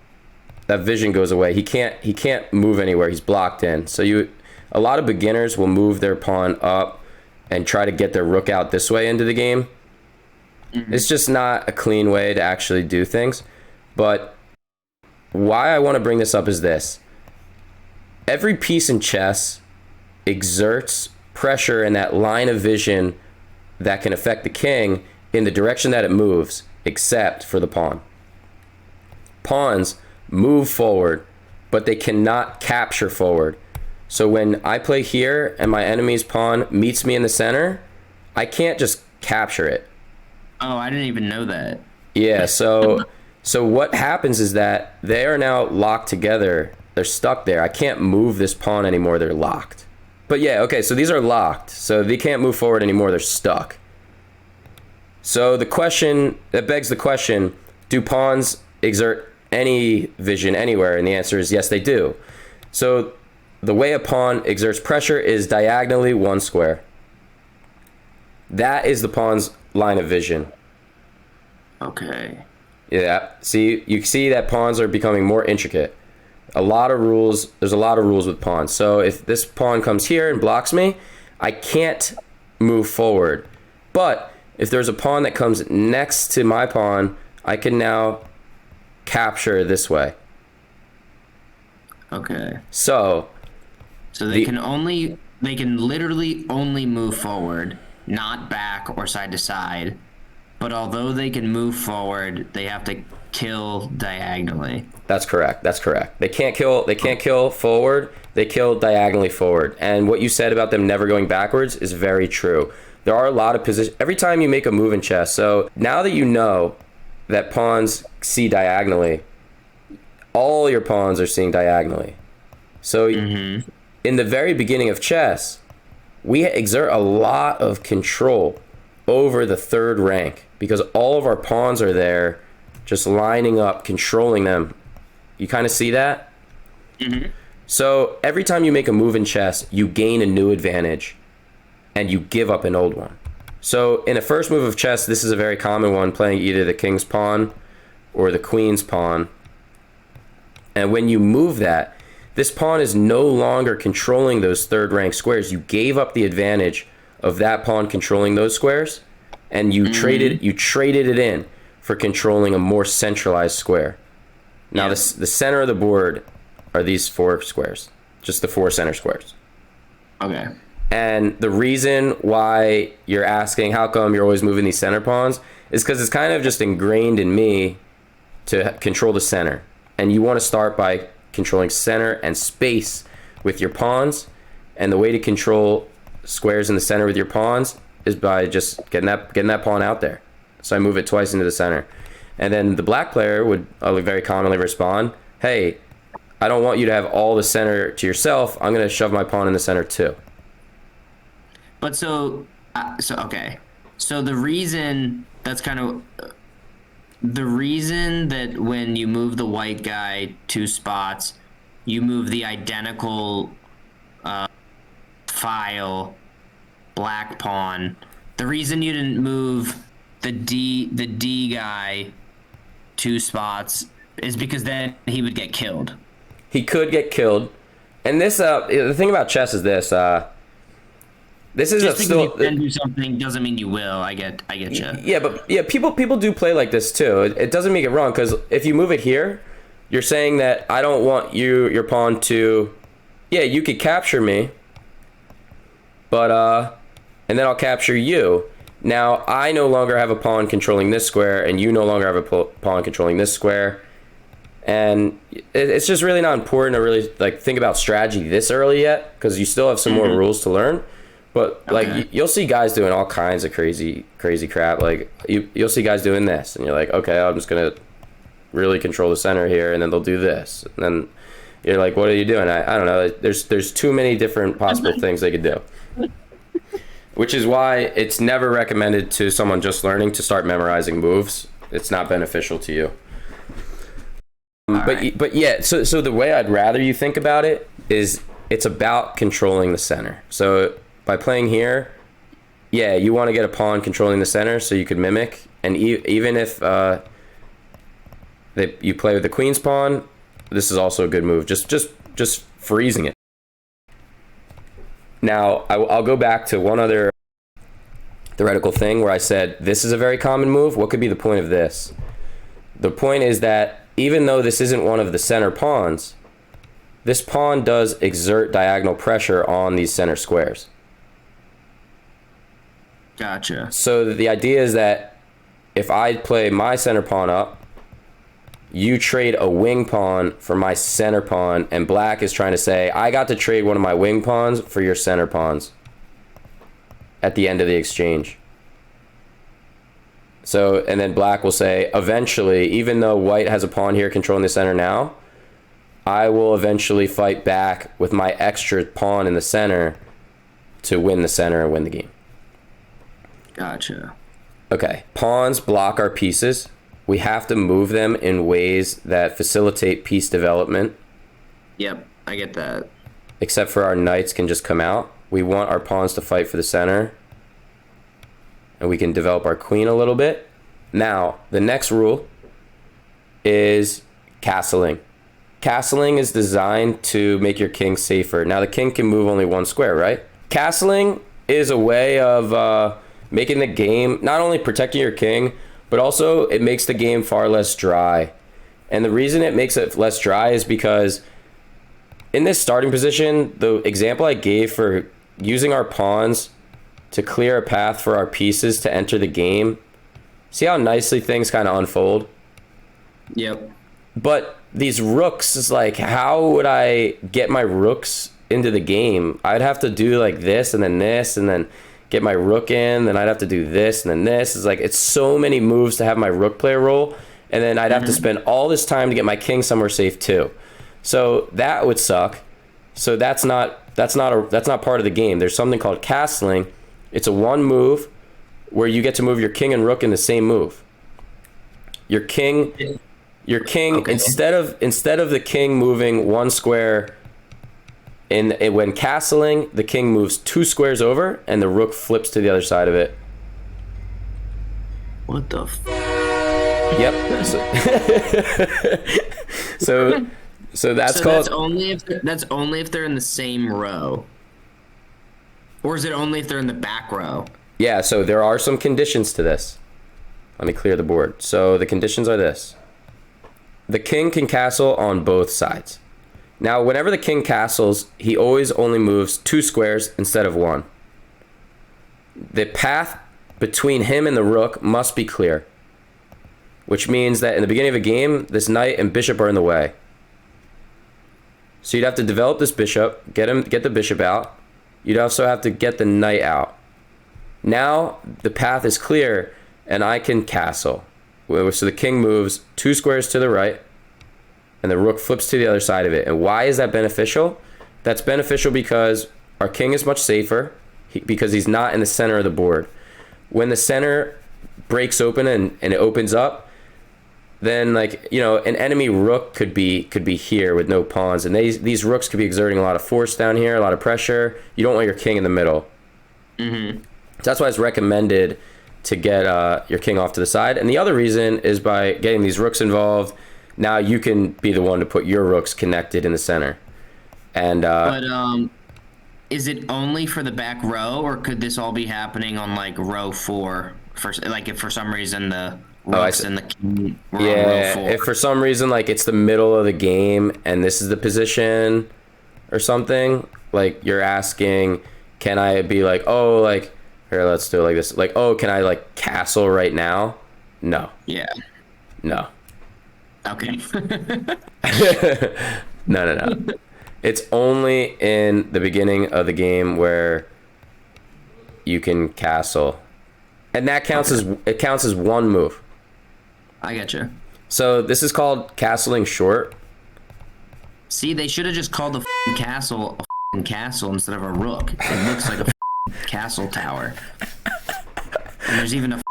S1: that vision goes away. He can't move anywhere. He's blocked in. So a lot of beginners will move their pawn up and try to get their rook out this way into the game. It's just not a clean way to actually do things. But why I want to bring this up is this. Every piece in chess exerts pressure in that line of vision that can affect the king in the direction that it moves, except for the pawn. Pawns move forward, but they cannot capture forward. So when I play here and my enemy's pawn meets me in the center, I can't just capture it.
S2: Oh, I didn't even know that.
S1: Yeah, so what happens is that they are now locked together. They're stuck there. I can't move this pawn anymore. They're locked. But yeah, okay, so these are locked. So they can't move forward anymore. They're stuck. So that begs the question, do pawns exert any vision anywhere? And the answer is yes, they do. So the way a pawn exerts pressure is diagonally 1 square. That is the pawn's line of vision.
S2: Okay.
S1: Yeah, see, you see that pawns are becoming more intricate. A lot of rules, there's a lot of rules with pawns. So if this pawn comes here and blocks me, I can't move forward. But if there's a pawn that comes next to my pawn, I can now capture this way.
S2: Okay.
S1: So
S2: they can only literally only move forward, not back or side to side. But although they can move forward, they have to kill diagonally.
S1: That's correct. That's correct. They can't kill. They can't kill forward. They kill diagonally forward. And what you said about them never going backwards is very true. There are a lot of positions. Every time you make a move in chess. So now that you know that pawns see diagonally, all your pawns are seeing diagonally. So in the very beginning of chess, we exert a lot of control over the third rank because all of our pawns are there just lining up, controlling them. You kind of see that? So every time you make a move in chess, you gain a new advantage and you give up an old one. So in a first move of chess, this is a very common one, playing either the king's pawn or the queen's pawn. And when you move that, this pawn is no longer controlling those third rank squares. You gave up the advantage of that pawn controlling those squares, and you traded it in for controlling a more centralized square. Now the center of the board are these 4 squares, just the 4 center squares.
S2: Okay.
S1: And the reason why you're asking how come you're always moving these center pawns is because it's kind of just ingrained in me to control the center. And you want to start by controlling center and space with your pawns. And the way to control squares in the center with your pawns is by just getting that pawn out there. So I move it twice into the center. And then the black player would very commonly respond, hey, I don't want you to have all the center to yourself. I'm going to shove my pawn in the center too.
S2: But okay. So the reason that when you move the white guy 2 spots, you move the identical file black pawn. The reason you didn't move the D guy 2 spots is because then he would get killed.
S1: He could get killed. And this the thing about chess is this this is
S2: just because you can do something doesn't mean you will. I get you.
S1: Yeah, but people do play like this too. It doesn't make it wrong because if you move it here, you're saying that I don't want your pawn to. Yeah, you could capture me, but and then I'll capture you. Now I no longer have a pawn controlling this square, and you no longer have a pawn controlling this square, and it's just really not important to really think about strategy this early yet because you still have some more rules to learn. But you'll see guys doing all kinds of crazy crap. Like you'll see guys doing this, and you're like, okay, I'm just gonna really control the center here, and then they'll do this, and then you're like, what are you doing? I don't know. There's too many different possible things they could do, which is why it's never recommended to someone just learning to start memorizing moves. It's not beneficial to you. But yeah, so the way I'd rather you think about it is it's about controlling the center. So by playing here, yeah, you want to get a pawn controlling the center so you could mimic. And even if you play with the queen's pawn, this is also a good move. Just freezing it. Now, I'll go back to one other theoretical thing where I said this is a very common move. What could be the point of this? The point is that even though this isn't one of the center pawns, this pawn does exert diagonal pressure on these center squares.
S2: Gotcha.
S1: So the idea is that if I play my center pawn up, you trade a wing pawn for my center pawn, and black is trying to say, I got to trade one of my wing pawns for your center pawns at the end of the exchange. So, and then black will say, eventually, even though white has a pawn here controlling the center now, I will eventually fight back with my extra pawn in the center to win the center and win the game.
S2: Gotcha.
S1: Okay, pawns block our pieces. We have to move them in ways that facilitate piece development.
S2: Yep, I get that.
S1: Except for our knights can just come out. We want our pawns to fight for the center. And we can develop our queen a little bit. Now, the next rule is castling. Castling is designed to make your king safer. Now, the king can move only 1 square, right? Castling is a way of making the game, not only protecting your king, but also it makes the game far less dry. And the reason it makes it less dry is because in this starting position, the example I gave for using our pawns to clear a path for our pieces to enter the game. See how nicely things kind of unfold?
S2: Yep.
S1: But these rooks is like, how would I get my rooks into the game? I'd have to do like this and then get my rook in, then I'd have to do this and then this. It's like, it's so many moves to have my rook play a role, and then I'd have to spend all this time to get my king somewhere safe too. So that would suck. So that's not part of the game. There's something called castling. It's a one move where you get to move your king and rook in the same move. Your king okay. instead of the king moving one square when castling, the king moves 2 squares over and the rook flips to the other side of it.
S2: What the
S1: Yep. So that's called.
S2: That's only if they're in the same row. Or is it only if they're in the back row?
S1: Yeah, so there are some conditions to this. Let me clear the board. So the conditions are this. The king can castle on both sides. Now, whenever the king castles, he always only moves 2 squares instead of 1. The path between him and the rook must be clear, which means that in the beginning of a game, this knight and bishop are in the way. So you'd have to develop this bishop, get the bishop out. You'd also have to get the knight out. Now the path is clear, and I can castle. So the king moves 2 squares to the right, and the rook flips to the other side of it. And why is that beneficial? That's beneficial because our king is much safer because he's not in the center of the board. When the center breaks open and it opens up, then like, you know, an enemy rook could be here with no pawns, and these rooks could be exerting a lot of force down here, a lot of pressure. You don't want your king in the middle. So that's why it's recommended to get your king off to the side. And the other reason is by getting these rooks involved, now you can be the one to put your rooks connected in the center. And
S2: but is it only for the back row, or could this all be happening on like row 4? Like if for some reason the rooks and the king were on row 4?
S1: If for some reason like it's the middle of the game and this is the position or something, like you're asking, can I be like, oh, like here, let's do it like this, like, oh, can I like castle right now? No.
S2: Yeah.
S1: No.
S2: Okay.
S1: No. It's only in the beginning of the game where you can castle, and that counts as one move.
S2: I gotcha.
S1: So this is called castling short.
S2: See, they should have just called the castle a castle instead of a rook. It looks like a castle tower, and there's even a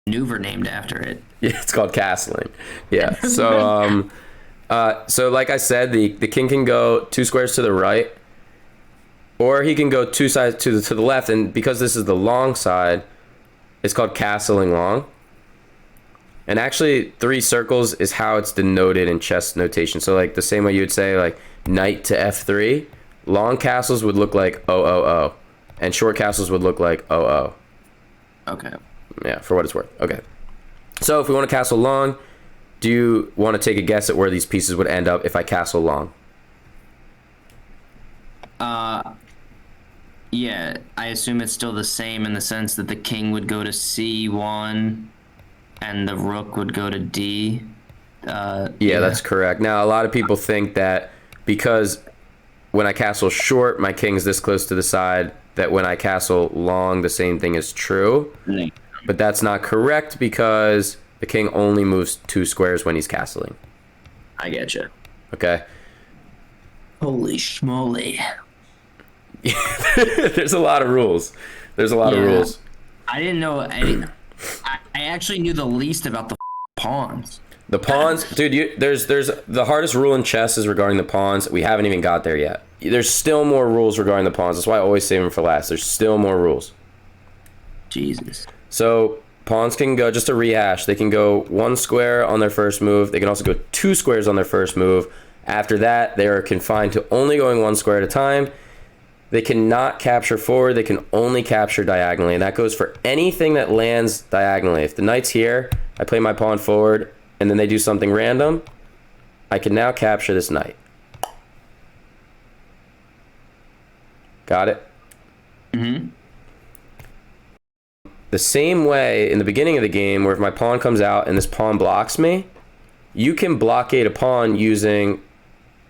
S2: maneuver named after it.
S1: Yeah, it's called castling. Yeah. So so like I said, the king can go 2 squares to the right, or he can go 2 sides to the left, and because this is the long side, it's called castling long. And actually 3 circles is how it's denoted in chess notation. So like the same way you would say like knight to f3, long castles would look like 000, and short castles would look like 00.
S2: Okay.
S1: Yeah, for what it's worth. Okay. So if we want to castle long, do you want to take a guess at where these pieces would end up if I castle long?
S2: Yeah, I assume it's still the same in the sense that the king would go to c1 and the rook would go to d.
S1: Yeah, that's correct. Now, a lot of people think that because when I castle short, my king's this close to the side, that when I castle long, the same thing is true. But that's not correct because the king only moves 2 squares when he's castling.
S2: I getcha.
S1: Okay.
S2: Holy schmoly.
S1: There's a lot of rules. There's a lot of rules.
S2: I didn't know. I actually knew the least about the pawns.
S1: The pawns, dude. There's the hardest rule in chess is regarding the pawns. We haven't even got there yet. There's still more rules regarding the pawns. That's why I always save them for last. There's still more rules.
S2: Jesus.
S1: So pawns can go, just to rehash, they can go 1 square on their first move. They can also go 2 squares on their first move. After that, they are confined to only going 1 square at a time. They cannot capture forward. They can only capture diagonally. And that goes for anything that lands diagonally. If the knight's here, I play my pawn forward, and then they do something random, I can now capture this knight. Got it?
S2: Mm-hmm.
S1: The same way in the beginning of the game, where if my pawn comes out and this pawn blocks me, you can blockade a pawn using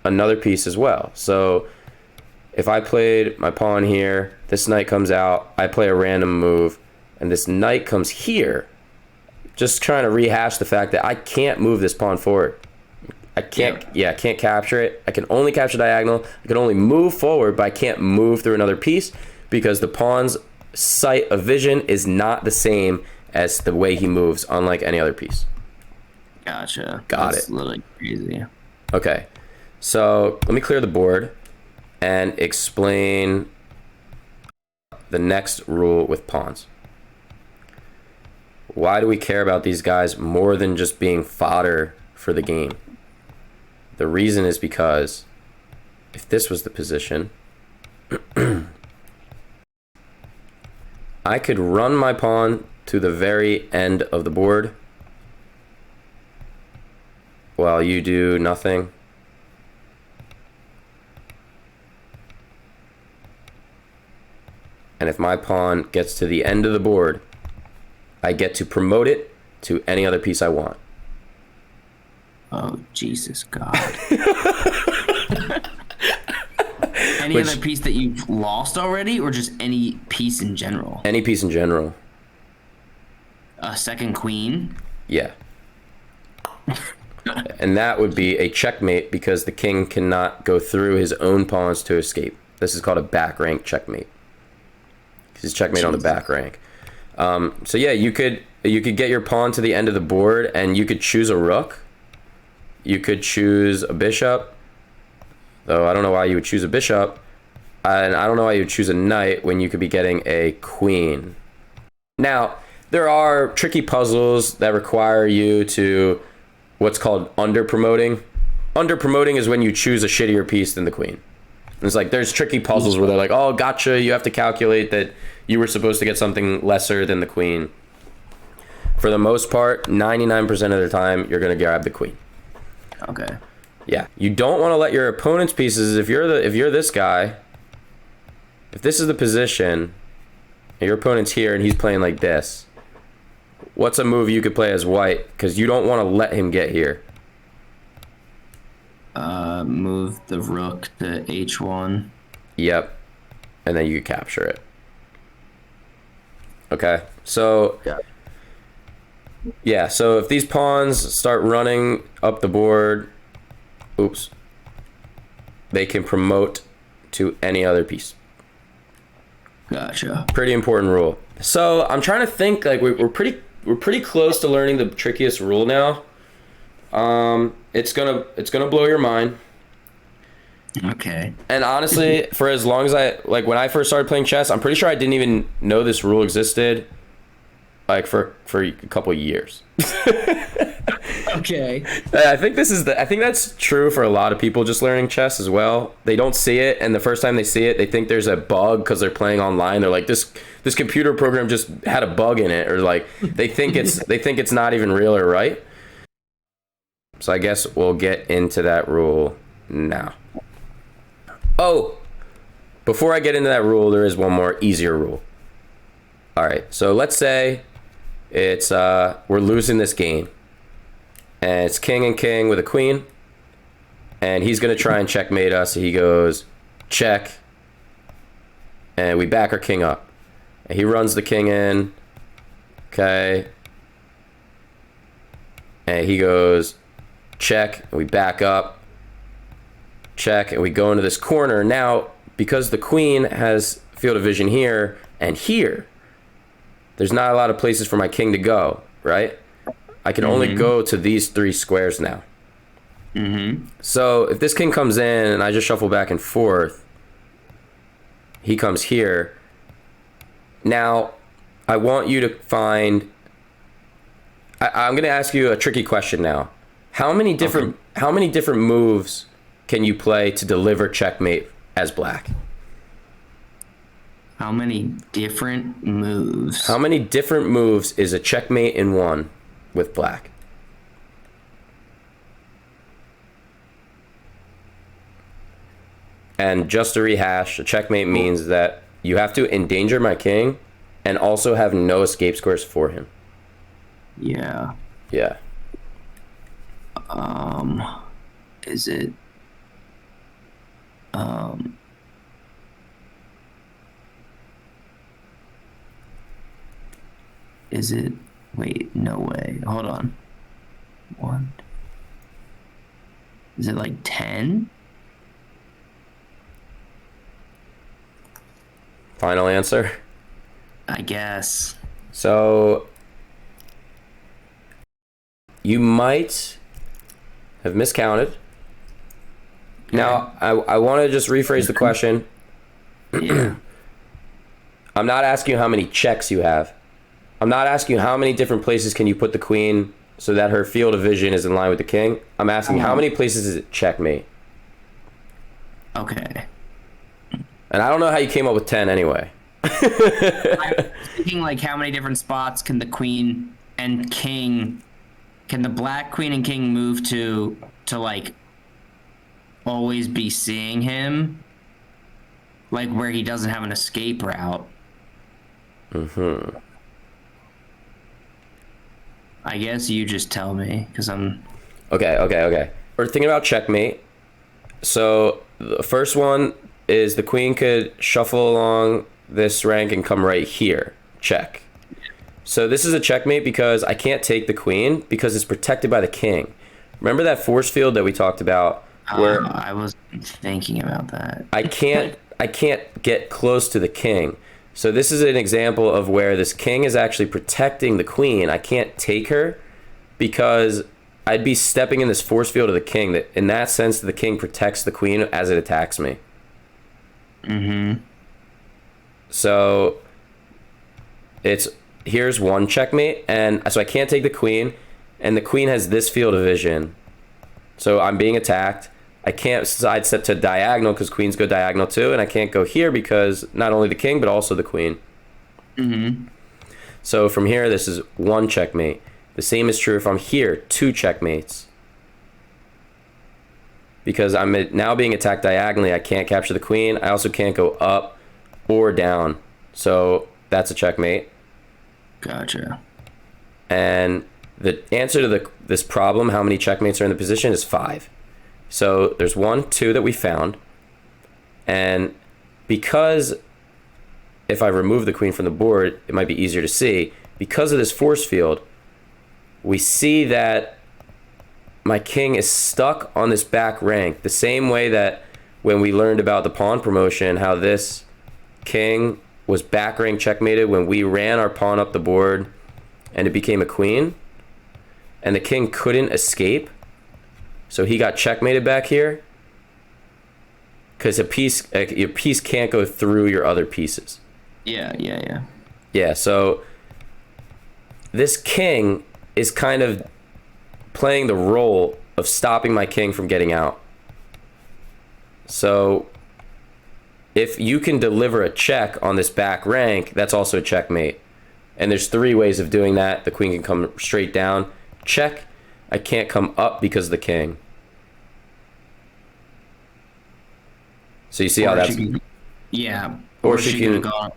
S1: another piece as well. So if I played my pawn here, this knight comes out, I play a random move, and this knight comes here, just trying to rehash the fact that I can't move this pawn forward. I can't, I can't capture it. I can only capture diagonal. I can only move forward, but I can't move through another piece because the pawn's sight of vision is not the same as the way he moves, unlike any other piece.
S2: Gotcha.
S1: That's
S2: a little crazy.
S1: Okay, so let me clear the board and explain the next rule with pawns. Why do we care about these guys more than just being fodder for the game? The reason is because if this was the position, I could run my pawn to the very end of the board while you do nothing. And if my pawn gets to the end of the board, I get to promote it to any other piece I want.
S2: Oh, Jesus God. Any other piece that you've lost already, or just any piece in general?
S1: Any piece in general.
S2: A second queen?
S1: Yeah. And that would be a checkmate because the king cannot go through his own pawns to escape. This is called a back rank checkmate. He's checkmate on the back rank. So yeah, you could get your pawn to the end of the board and you could choose a rook. You could choose a bishop. Though I don't know why you would choose a bishop. And I don't know why you would choose a knight when you could be getting a queen. Now, there are tricky puzzles that require you to what's called under-promoting. Under-promoting is when you choose a shittier piece than the queen. It's like there's tricky puzzles where they're like, oh, gotcha, you have to calculate that you were supposed to get something lesser than the queen. For the most part, 99% of the time, you're going to grab the queen.
S2: Okay.
S1: Yeah, you don't want to let your opponent's pieces, if you're this guy, if this is the position, and your opponent's here and he's playing like this, what's a move you could play as white? Because you don't want to let him get here.
S2: Move the rook to h1.
S1: Yep. And then you capture it. Okay. So yeah, so if these pawns start running up the board, oops, they can promote to any other piece.
S2: Gotcha.
S1: Pretty important rule. So I'm trying to think, like we're pretty close to learning the trickiest rule now. It's gonna blow your mind.
S2: Okay.
S1: And honestly, for as long as when I first started playing chess, I'm pretty sure I didn't even know this rule existed, like for a couple of years.
S2: Okay.
S1: I think that's true for a lot of people just learning chess as well. They don't see it, and the first time they see it, they think there's a bug because they're playing online. They're like, this computer program just had a bug in it, or like they think it's not even real or right. So I guess we'll get into that rule now. Oh, before I get into that rule, there is one more easier rule. All right, so let's say it's we're losing this game, and it's king and king with a queen, and he's gonna try and checkmate us. He goes check, and we back our king up, and he runs the king in. Okay, and he goes check, and we back up. Check, and we go into this corner. Now, because the queen has field of vision here and here, there's not a lot of places for my king to go, right? I can only go to these 3 squares now. So if this king comes in and I just shuffle back and forth, he comes here. Now, I want you to find... I'm going to ask you a tricky question now. How many different moves can you play to deliver checkmate as black?
S2: How many different moves?
S1: How many different moves is a checkmate in one with black? And just to rehash, a checkmate means that you have to endanger my king and also have no escape squares for him.
S2: Yeah.
S1: Yeah.
S2: Is it? Is it? Wait, no way. Hold on. One. Is it like 10?
S1: Final answer?
S2: I guess.
S1: So you might have miscounted. Now, I want to just rephrase the question.
S2: Yeah.
S1: I'm not asking you how many checks you have. I'm not asking you how many different places can you put the queen so that her field of vision is in line with the king. I'm asking how many places is it checkmate?
S2: Okay.
S1: And I don't know how you came up with 10 anyway.
S2: I was thinking like how many different spots can the queen and king, can the black queen and king move to like always be seeing him? Like where he doesn't have an escape route. I guess you just tell me, because I'm...
S1: Okay. We're thinking about checkmate. So the first one is the queen could shuffle along this rank and come right here. Check. So this is a checkmate because I can't take the queen because it's protected by the king. Remember that force field that we talked about where
S2: I was thinking about that.
S1: I can't get close to the king. So this is an example of where this king is actually protecting the queen. I can't take her because I'd be stepping in this force field of the king. That in that sense, the king protects the queen as it attacks me. So here's one checkmate, and so I can't take the queen, and the queen has this field of vision. So I'm being attacked. I can't sidestep to diagonal because queens go diagonal too, and I can't go here because not only the king but also the queen. So from here, this is one checkmate. The same is true if I'm here, two checkmates. Because I'm now being attacked diagonally, I can't capture the queen. I also can't go up or down. So that's a checkmate.
S2: Gotcha.
S1: And the answer to this problem, how many checkmates are in the position, is 5. So there's 1, 2 that we found. And because if I remove the queen from the board, it might be easier to see. Because of this force field, we see that my king is stuck on this back rank. The same way that when we learned about the pawn promotion, how this king was back rank checkmated when we ran our pawn up the board and it became a queen. And the king couldn't escape. So he got checkmated back here because your piece can't go through your other pieces. Yeah, so this king is kind of playing the role of stopping my king from getting out. So if you can deliver a check on this back rank, that's also a checkmate. And there's 3 ways of doing that. The queen can come straight down. Check. I can't come up because of the king. So you see how that's...
S2: Or she can go...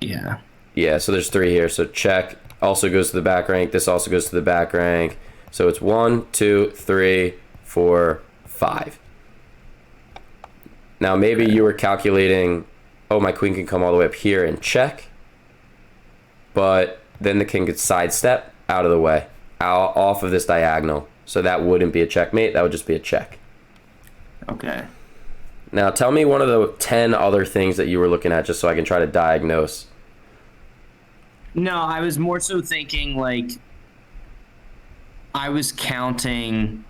S1: Yeah, so there's 3 here. So check also goes to the back rank. This also goes to the back rank. So it's 1, 2, 3, 4, 5. Now maybe you were calculating, oh, my queen can come all the way up here and check. But then the king could sidestep out of the way, off of this diagonal. So that wouldn't be a checkmate. That would just be a check.
S2: Okay.
S1: Now tell me one of the 10 other things that you were looking at just so I can try to diagnose.
S2: No, I was more so thinking like I was counting,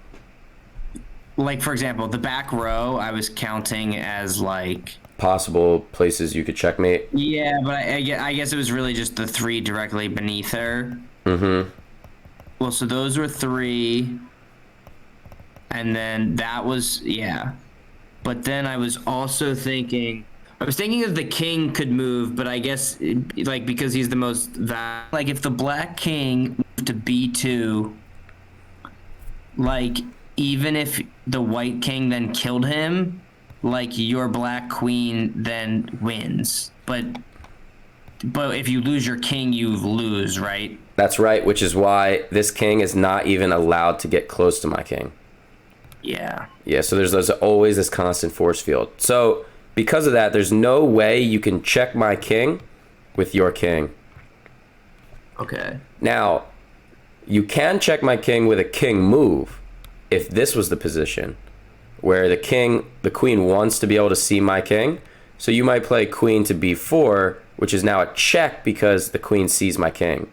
S2: like for example, the back row I was counting as like
S1: possible places you could checkmate.
S2: Yeah, but I guess it was really just the 3 directly beneath her. Well, so those were 3, and then that was But then I was also thinking, that the king could move, but I guess like because he's the most like if the black king moved to B2, like even if the white king then killed him, like your black queen then wins. But if you lose your king, you lose, right?
S1: That's right, which is why this king is not even allowed to get close to my king.
S2: Yeah.
S1: Yeah, so there's always this constant force field. So because of that, there's no way you can check my king with your king.
S2: Okay.
S1: Now, you can check my king with a king move if this was the position where the queen wants to be able to see my king. So you might play queen to b4, which is now a check because the queen sees my king.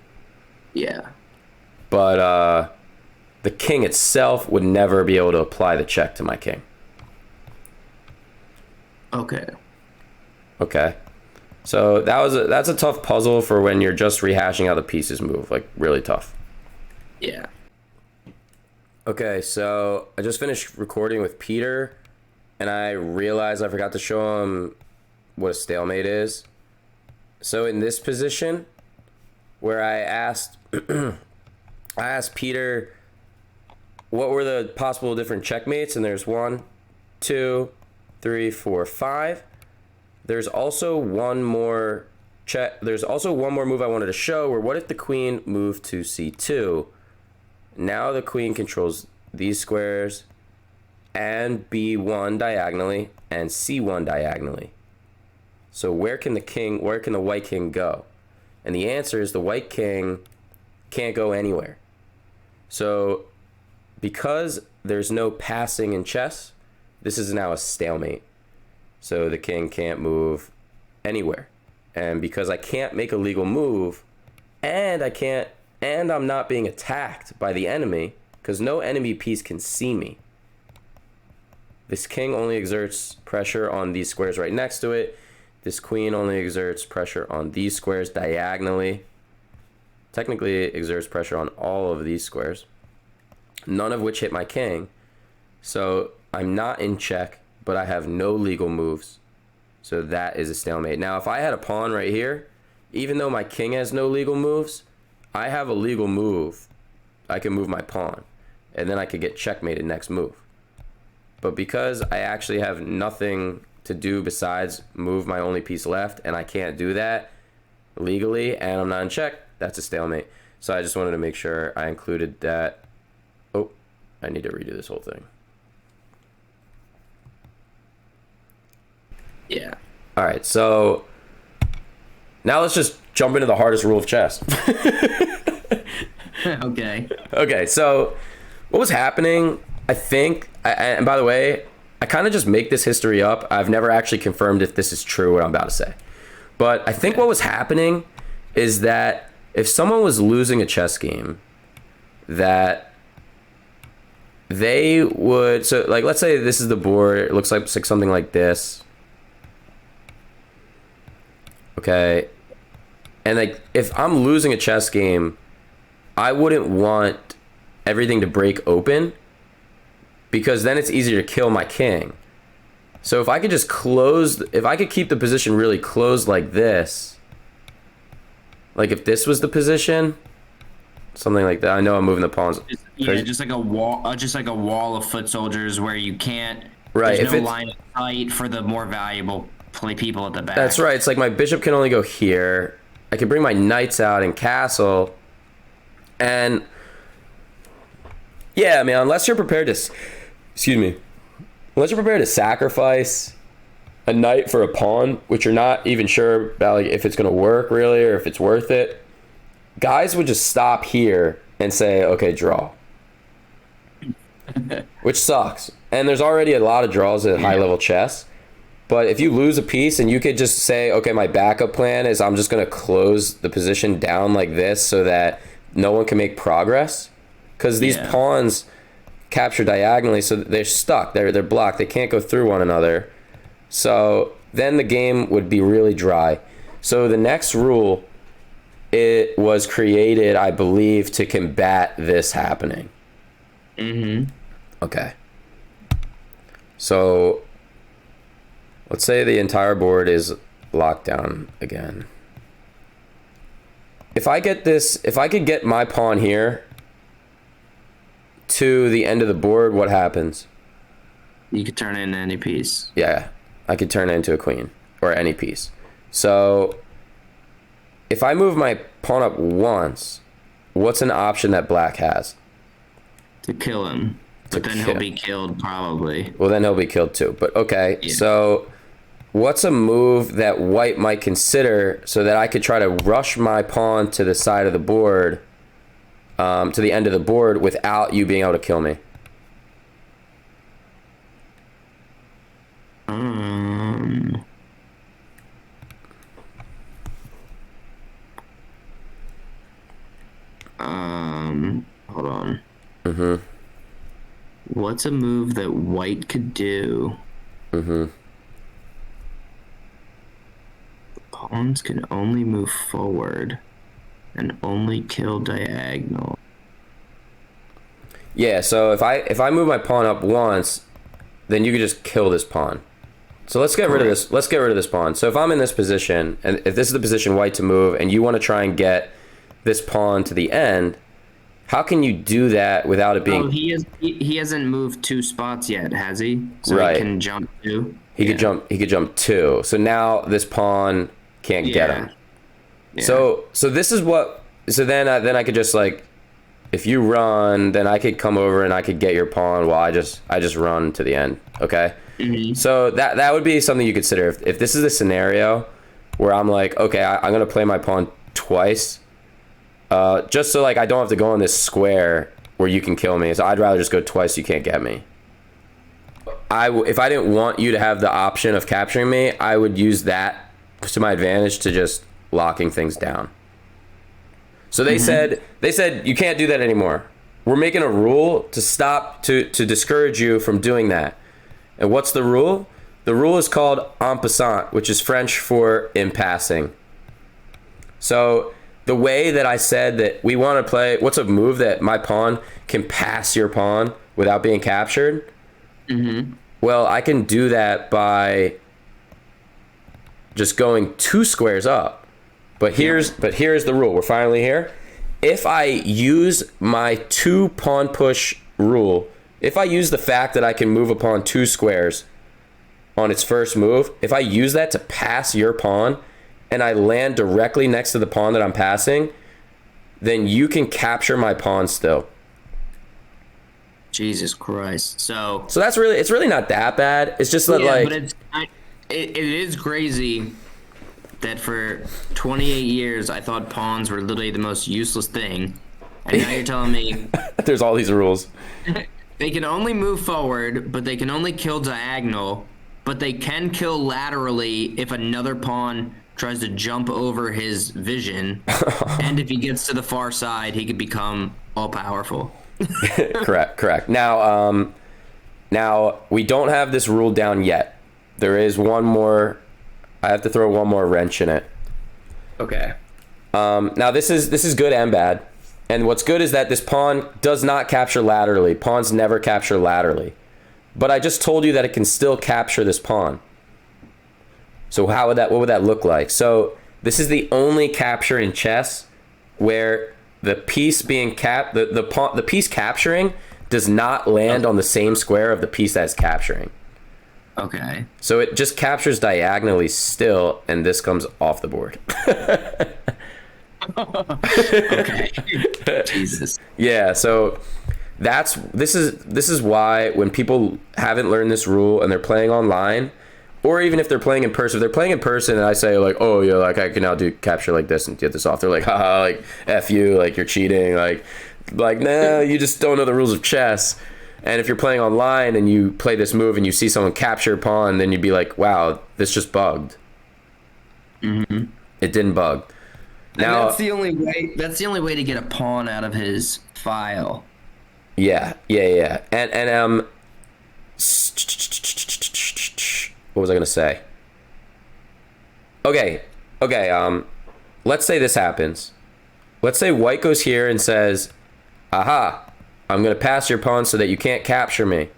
S2: Yeah.
S1: But the king itself would never be able to apply the check to my king.
S2: Okay.
S1: Okay. So that's a tough puzzle for when you're just rehashing how the pieces move, like really tough.
S2: Yeah.
S1: Okay, so I just finished recording with Peter, and I realized I forgot to show him what a stalemate is. So in this position, where I asked Peter what were the possible different checkmates, and there's 1, 2, 3, 4, 5. There's also one more There's also one more move I wanted to show, where what if the queen moved to c2? Now the queen controls these squares and b1 diagonally and c1 diagonally. So where can the white king go? And the answer is the white king can't go anywhere. So because there's no passing in chess, this is now a stalemate. So the king can't move anywhere. And because I can't make a legal move, and I'm not being attacked by the enemy, because no enemy piece can see me. This king only exerts pressure on these squares right next to it. This queen only exerts pressure on these squares diagonally. Technically, it exerts pressure on all of these squares, none of which hit my king. So I'm not in check, but I have no legal moves. So that is a stalemate. Now, if I had a pawn right here, even though my king has no legal moves, I have a legal move. I can move my pawn, and then I could get checkmated next move. But because I actually have nothing to do besides move my only piece left, and I can't do that legally, and I'm not in check, that's a stalemate. So I just wanted to make sure I included that. Oh, I need to redo this whole thing.
S2: Yeah.
S1: All right, so now let's just jump into the hardest rule of chess.
S2: Okay.
S1: Okay, so what was happening, I think, and by the way, I kind of just make this history up. I've never actually confirmed if this is true, what I'm about to say. But I think what was happening is that if someone was losing a chess game, that they would, so like, let's say this is the board, it looks like something like this. Okay, and like if I'm losing a chess game, I wouldn't want everything to break open, because then it's easier to kill my king. So if I could just if I could keep the position really closed like this, like if this was the position, something like that. I know I'm moving the pawns.
S2: Yeah, just like a wall of foot soldiers where you can't.
S1: Right.
S2: There's no line of sight for the more valuable people at the back.
S1: That's right. It's like my bishop can only go here. I can bring my knights out and castle. And yeah, I mean, unless you're prepared to, unless you're prepared to sacrifice a knight for a pawn, which you're not even sure about, like, if it's going to work really or if it's worth it, guys would just stop here and say, okay, draw. Which sucks. And there's already a lot of draws at high level chess. But if you lose a piece and you could just say, okay, my backup plan is I'm just going to close the position down like this so that no one can make progress. Because these pawns capture diagonally, so they're stuck. They're blocked. They can't go through one another. So then the game would be really dry. So the next rule, it was created, I believe, to combat this happening.
S2: Mm-hmm.
S1: Okay. So let's say the entire board is locked down again. If I could get my pawn here to the end of the board, what happens?
S2: You could turn it into any piece.
S1: Yeah, I could turn it into a queen or any piece. So if I move my pawn up once, what's an option that black has?
S2: To kill him. But then he'll be killed probably.
S1: Well, then he'll be killed too. But okay, yeah. So what's a move that white might consider so that I could try to rush my pawn to the side of the board, to the end of the board without you being able to kill me?
S2: Hold on.
S1: Mm-hmm.
S2: What's a move that white could do?
S1: Mm-hmm.
S2: Pawns can only move forward and only kill diagonal.
S1: Yeah, so if I move my pawn up once, then you could just kill this pawn. So let's get rid of this. Let's get rid of this pawn. So if I'm in this position, and if this is the position white to move, and you want to try and get this pawn to the end, how can you do that without it being?
S2: Oh, he hasn't moved 2 spots yet, has he? So
S1: right.
S2: He can jump 2.
S1: He could jump 2. So now this pawn can't get him. Yeah. So this is what. So then I could just like, if you run, then I could come over and I could get your pawn while I just run to the end. Okay.
S2: Mm-hmm.
S1: So that would be something you consider if this is a scenario where I'm like, okay, I'm gonna play my pawn twice, just so like I don't have to go on this square where you can kill me. So I'd rather just go twice so you can't get me. If I didn't want you to have the option of capturing me, I would use that to my advantage to just locking things down. So they said you can't do that anymore. We're making a rule to stop to discourage you from doing that. And what's the rule? The rule is called en passant, which is French for in passing. So the way that I said that we want to play, what's a move that my pawn can pass your pawn without being captured?
S2: Mm-hmm.
S1: Well, I can do that by just going 2 squares up. But here's the rule. We're finally here. If I use my 2 pawn push rule, if I use the fact that I can move a pawn 2 squares on its first move, if I use that to pass your pawn and I land directly next to the pawn that I'm passing, then you can capture my pawn still.
S2: Jesus Christ. So
S1: that's really, it's really not that bad. It's just that like,
S2: but it is crazy that for 28 years I thought pawns were literally the most useless thing, and now you're telling me
S1: there's all these rules.
S2: They can only move forward, but they can only kill diagonal, but they can kill laterally if another pawn tries to jump over his vision, and if he gets to the far side, he could become all-powerful.
S1: Correct. Now we don't have this rule down yet. There is one more. I have to throw one more wrench in it.
S2: Okay.
S1: Now this is good and bad. And what's good is that this pawn does not capture laterally. Pawns never capture laterally. But I just told you that it can still capture this pawn. So what would that look like? So this is the only capture in chess where the piece being the piece capturing does not land on the same square of the piece that's capturing.
S2: Okay.
S1: So it just captures diagonally still, and this comes off the board.
S2: Okay. Jesus.
S1: Yeah, so this is why when people haven't learned this rule and they're playing online, or even if they're playing in person, if they're playing in person and I say like, oh yeah, like I can now do capture like this and get this off, they're like, haha, like F you, like you're cheating, like nah, you just don't know the rules of chess. And if you're playing online and you play this move and you see someone capture a pawn, then you'd be like, wow, this just bugged.
S2: Mm-hmm.
S1: It didn't bug. Now
S2: that's the only way. That's the only way to get a pawn out of his file.
S1: Yeah. And what was I gonna say? Okay. Let's say this happens. Let's say white goes here and says, aha, I'm gonna pass your pawn so that you can't capture me.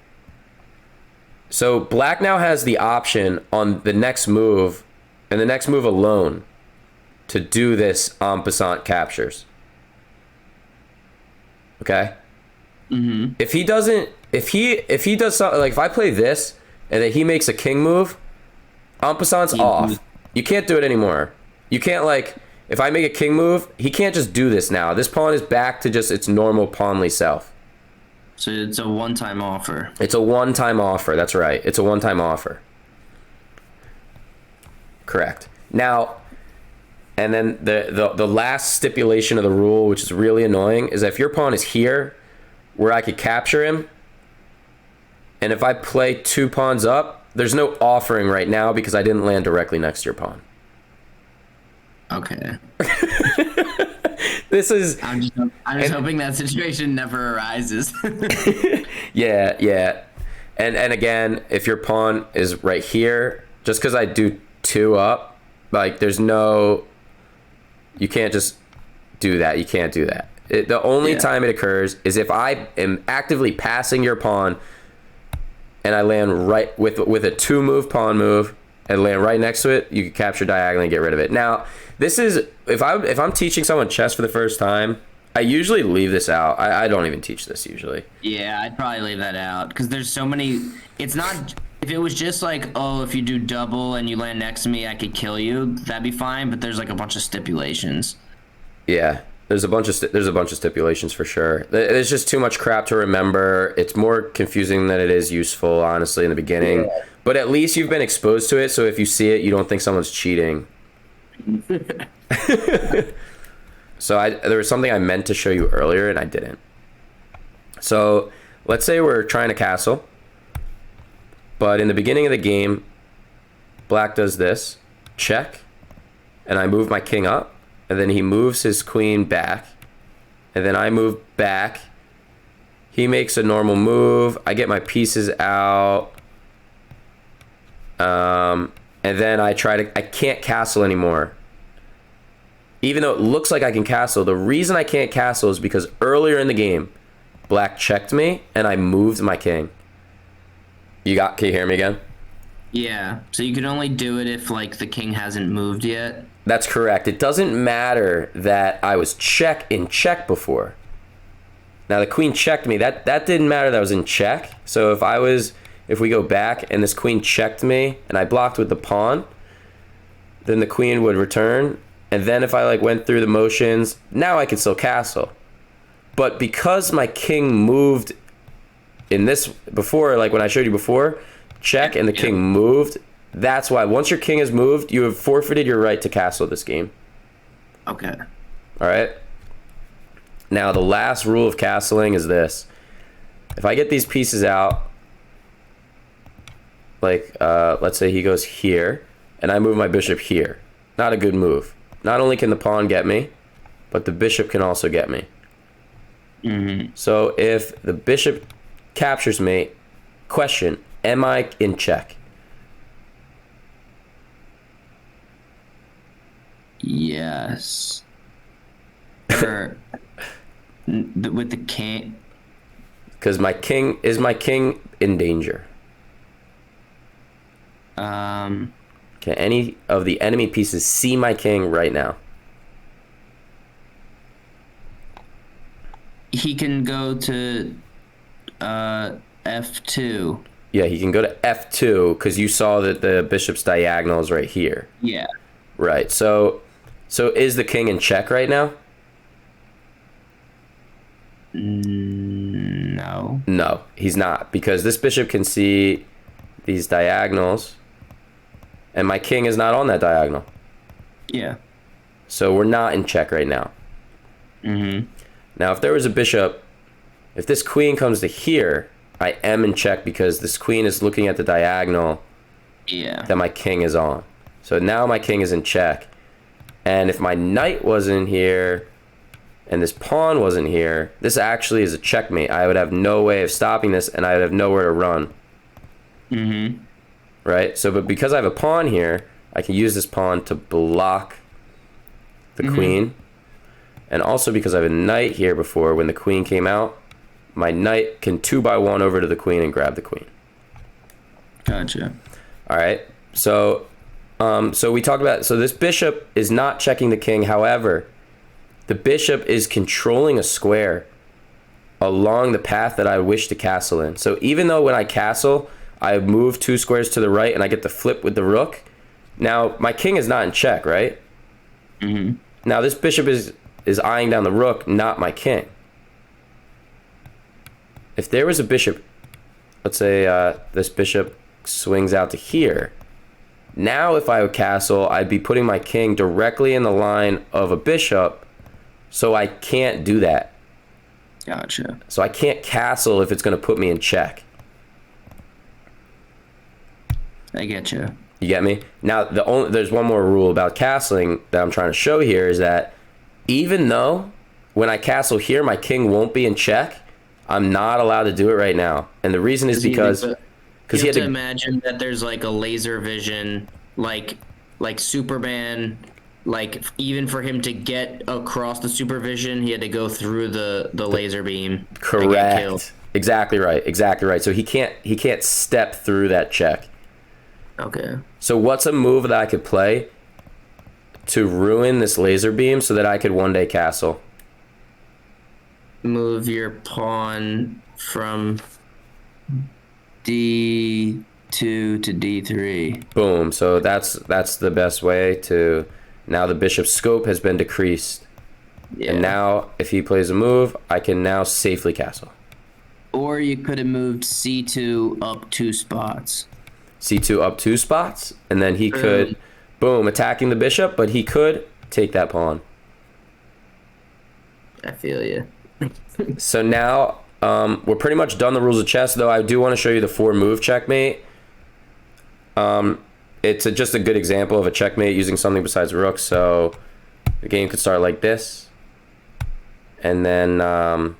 S1: So black now has the option on the next move, and the next move alone, to do this en passant captures. Okay? If he doesn't, if he does something, like if I play this and then he makes a king move, en passant's off. You can't do it anymore. You can't, like, if I make a king move, he can't just do this now. This pawn is back to just its normal pawnly self.
S2: So it's a one-time offer.
S1: It's a one-time offer. That's right. It's a one-time offer. Correct. Now, and then the last stipulation of the rule, which is really annoying, is that if your pawn is here, where I could capture him, and if I play 2 pawns up, there's no offering right now because I didn't land directly next to your pawn.
S2: Okay.
S1: This is...
S2: I'm just hoping that situation never arises.
S1: Yeah. And again, if your pawn is right here, just because I do 2 up, like, there's no... You can't just do that. You can't do that. The only time it occurs is if I am actively passing your pawn and I land right with a 2-move pawn move and land right next to it, you can capture diagonally and get rid of it. Now, this is, if I'm teaching someone chess for the first time, I usually leave this out. I don't even teach this usually.
S2: Yeah, I'd probably leave that out because there's so many. It's not. If it was just like, oh, if you do double and you land next to me, I could kill you, that'd be fine. But there's like a bunch of stipulations.
S1: Yeah, there's a bunch of stipulations for sure. There's just too much crap to remember. It's more confusing than it is useful, honestly, in the beginning. Yeah. But at least you've been exposed to it, so if you see it, you don't think someone's cheating. So there was something I meant to show you earlier, and I didn't. So let's say we're trying to castle. But in the beginning of the game, black does this, check, and I move my king up, and then he moves his queen back, and then I move back. He makes a normal move. I get my pieces out, and then I can't castle anymore. Even though it looks like I can castle, the reason I can't castle is because earlier in the game, black checked me, and I moved my king. Can you hear me again?
S2: Yeah, so you can only do it if, like, the king hasn't moved yet?
S1: That's correct. It doesn't matter that I was in check before. Now, the queen checked me. That didn't matter that I was in check. So if we go back and this queen checked me and I blocked with the pawn, then the queen would return. And then if I, like, went through the motions, now I could still castle. But because my king moved in this before, like when I showed you before, check and the king moved, that's why once your king has moved, you have forfeited your right to castle this game.
S2: Okay.
S1: All right. Now, the last rule of castling is this. If I get these pieces out, like, let's say he goes here, and I move my bishop here. Not a good move. Not only can the pawn get me, but the bishop can also get me.
S2: Mm-hmm.
S1: So if the bishop captures me, question, am I in check?
S2: Yes. Or with the king.
S1: Because my king in danger. Can any of the enemy pieces see my king right now?
S2: He can go to F2.
S1: Yeah, he can go to F2 because you saw that the bishop's diagonal is right here.
S2: Yeah.
S1: Right. So is the king in check right now?
S2: No.
S1: No, he's not, because this bishop can see these diagonals, and my king is not on that diagonal.
S2: Yeah.
S1: So we're not in check right now.
S2: Mm-hmm.
S1: Now, if there was a bishop, if this queen comes to here, I am in check because this queen is looking at the diagonal that my king is on. So now my king is in check. And if my knight wasn't here and this pawn wasn't here, this actually is a checkmate. I would have no way of stopping this, and I would have nowhere to run.
S2: Mm-hmm.
S1: Right? So, but because I have a pawn here, I can use this pawn to block the queen. And also because I have a knight here before, when the queen came out, my knight can 2x1 over to the queen and grab the queen.
S2: Gotcha.
S1: All right. So we talked about, so this bishop is not checking the king. However, the bishop is controlling a square. along the path that I wish to castle in. So even though when I castle, I move 2 squares to the right and I get to flip with the rook. Now, my king is not in check, right?
S2: Mm-hmm.
S1: Now, this bishop is eyeing down the rook, not my king. If there was a bishop, let's say this bishop swings out to here. Now, if I would castle, I'd be putting my king directly in the line of a bishop, so I can't do that.
S2: Gotcha.
S1: So I can't castle if it's going to put me in check.
S2: I get you.
S1: You get me? Now, there's one more rule about castling that I'm trying to show here is that even though when I castle here, my king won't be in check, I'm not allowed to do it right now. And the reason is because
S2: you
S1: he
S2: have
S1: had
S2: to
S1: to
S2: imagine that there's like a laser vision, like Superman, like even for him to get across the supervision, he had to go through the laser beam.
S1: Correct. Exactly right. Exactly right. So he can't step through that check.
S2: Okay.
S1: So what's a move that I could play to ruin this laser beam so that I could one day castle?
S2: Move your pawn from D2 to D3.
S1: Boom. So that's the best way to. Now the bishop's scope has been decreased. Yeah. And now if he plays a move, I can now safely castle.
S2: Or you could have moved C2 up 2 spots.
S1: C2 up 2 spots, and then he could, boom, attacking the bishop, but he could take that pawn.
S2: I feel you.
S1: So now we're pretty much done the rules of chess, though I do want to show you the 4-move checkmate. It's just a good example of a checkmate using something besides rook. So the game could start like this, and then the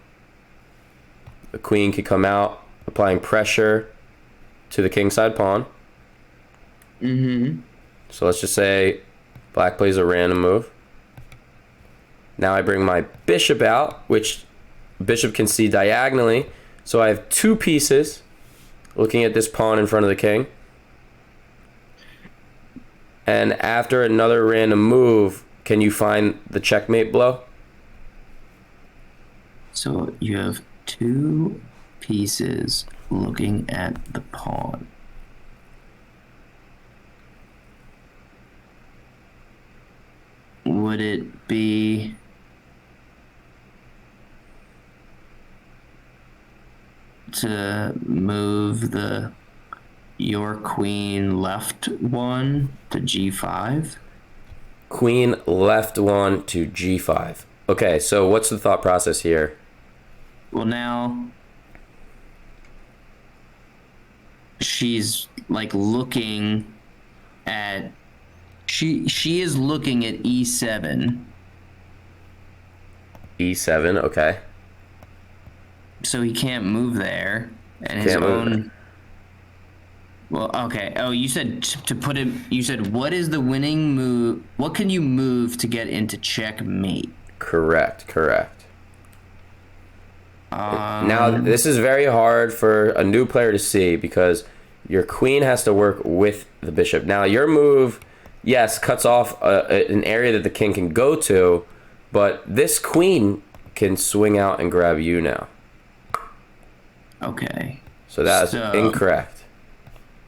S1: queen could come out, applying pressure to the kingside pawn.
S2: Mm-hmm.
S1: So let's just say black plays a random move. Now I bring my bishop out, which bishop can see diagonally. So I have 2 pieces looking at this pawn in front of the king. And after another random move, can you find the checkmate blow?
S2: So you have 2 pieces looking at the pawn. Would it be to move your queen left 1 to G5?
S1: Queen left 1 to G5. Okay, so what's the thought process here?
S2: Well, now she's like looking at she is looking at E7.
S1: E7, okay.
S2: So he can't move there, and his own. Well, okay. Oh, you said to put him. You said what is the winning move? What can you move to get into checkmate?
S1: Correct. Now this is very hard for a new player to see because your queen has to work with the bishop. Now your move, yes, cuts off an area that the king can go to, but this queen can swing out and grab you now.
S2: Okay.
S1: So that's incorrect.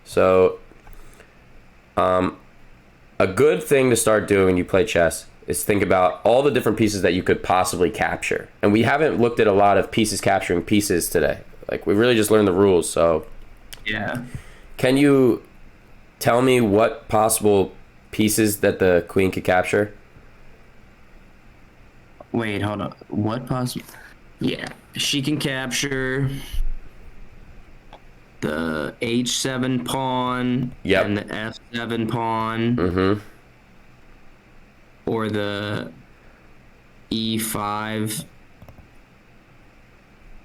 S1: So, a good thing to start doing when you play chess is think about all the different pieces that you could possibly capture. And we haven't looked at a lot of pieces capturing pieces today. Like, we really just learned the rules, so.
S2: Yeah.
S1: Can you tell me what possible pieces that the queen could capture?
S2: Wait, hold on. What possible? Yeah, she can capture the H7 pawn.
S1: Yep.
S2: And the F7 pawn.
S1: Mm-hmm.
S2: Or the E5.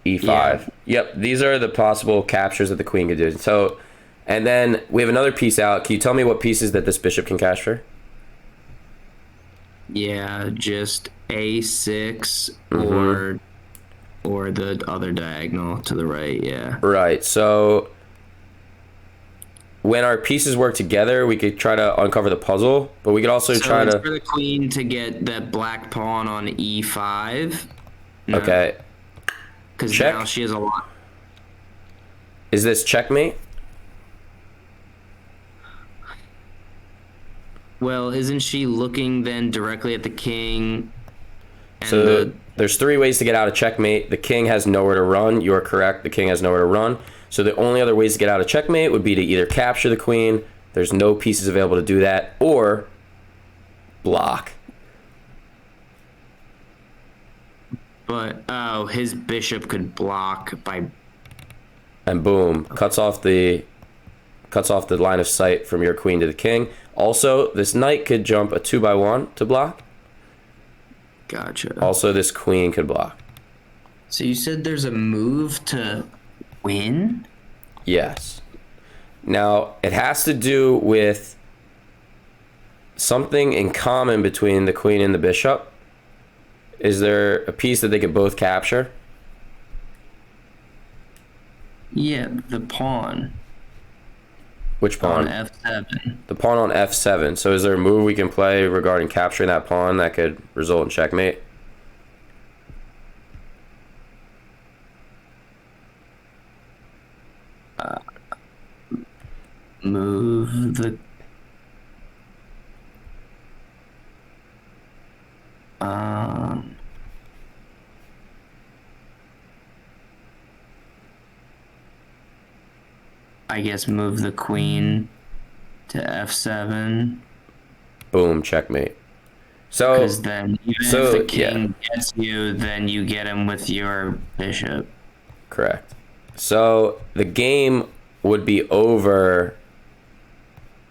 S1: E5. Yeah. Yep, these are the possible captures that the queen could do. So, and then we have another piece out. Can you tell me what pieces that this bishop can capture?
S2: Yeah, just A6 or the other diagonal to the right, yeah.
S1: Right. So when our pieces work together, we could try to uncover the puzzle, but we could also try to
S2: for the queen to get that black pawn on E5. No.
S1: Okay.
S2: Because
S1: Check.
S2: now she has a lot.
S1: Is this checkmate?
S2: Well, isn't she looking then directly at the king? And
S1: So there's 3 ways to get out of checkmate. The king has nowhere to run. You are correct. The king has nowhere to run. So the only other ways to get out of checkmate would be to either capture the queen. There's no pieces available to do that, or block.
S2: But his bishop could block by.
S1: And boom, cuts off the line of sight from your queen to the king. Also, this knight could jump a 2x1 to block.
S2: Gotcha.
S1: Also, this queen could block.
S2: So you said there's a move to win?
S1: Yes. Now, it has to do with something in common between the queen and the bishop. Is there a piece that they could both capture?
S2: Yeah, the pawn.
S1: Which pawn?
S2: On F7.
S1: The pawn on F7. So is there a move we can play regarding capturing that pawn that could result in checkmate?
S2: Move the. I guess move the queen to F7.
S1: Boom, checkmate. So,
S2: Because then, even if the king gets you, then you get him with your bishop.
S1: correct. So the game would be over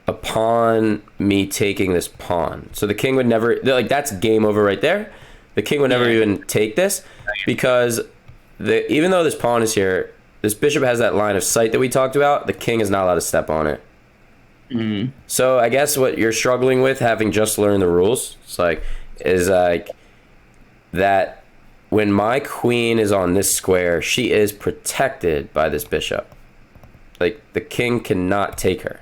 S1: upon me taking this pawn. So the king would never, like, that's game over right there. The king would never even take this, because even though this pawn is here, this bishop has that line of sight that we talked about. The king is not allowed to step on it.
S2: Mm-hmm.
S1: So I guess what you're struggling with, having just learned the rules, is that when my queen is on this square, she is protected by this bishop. Like, the king cannot take her.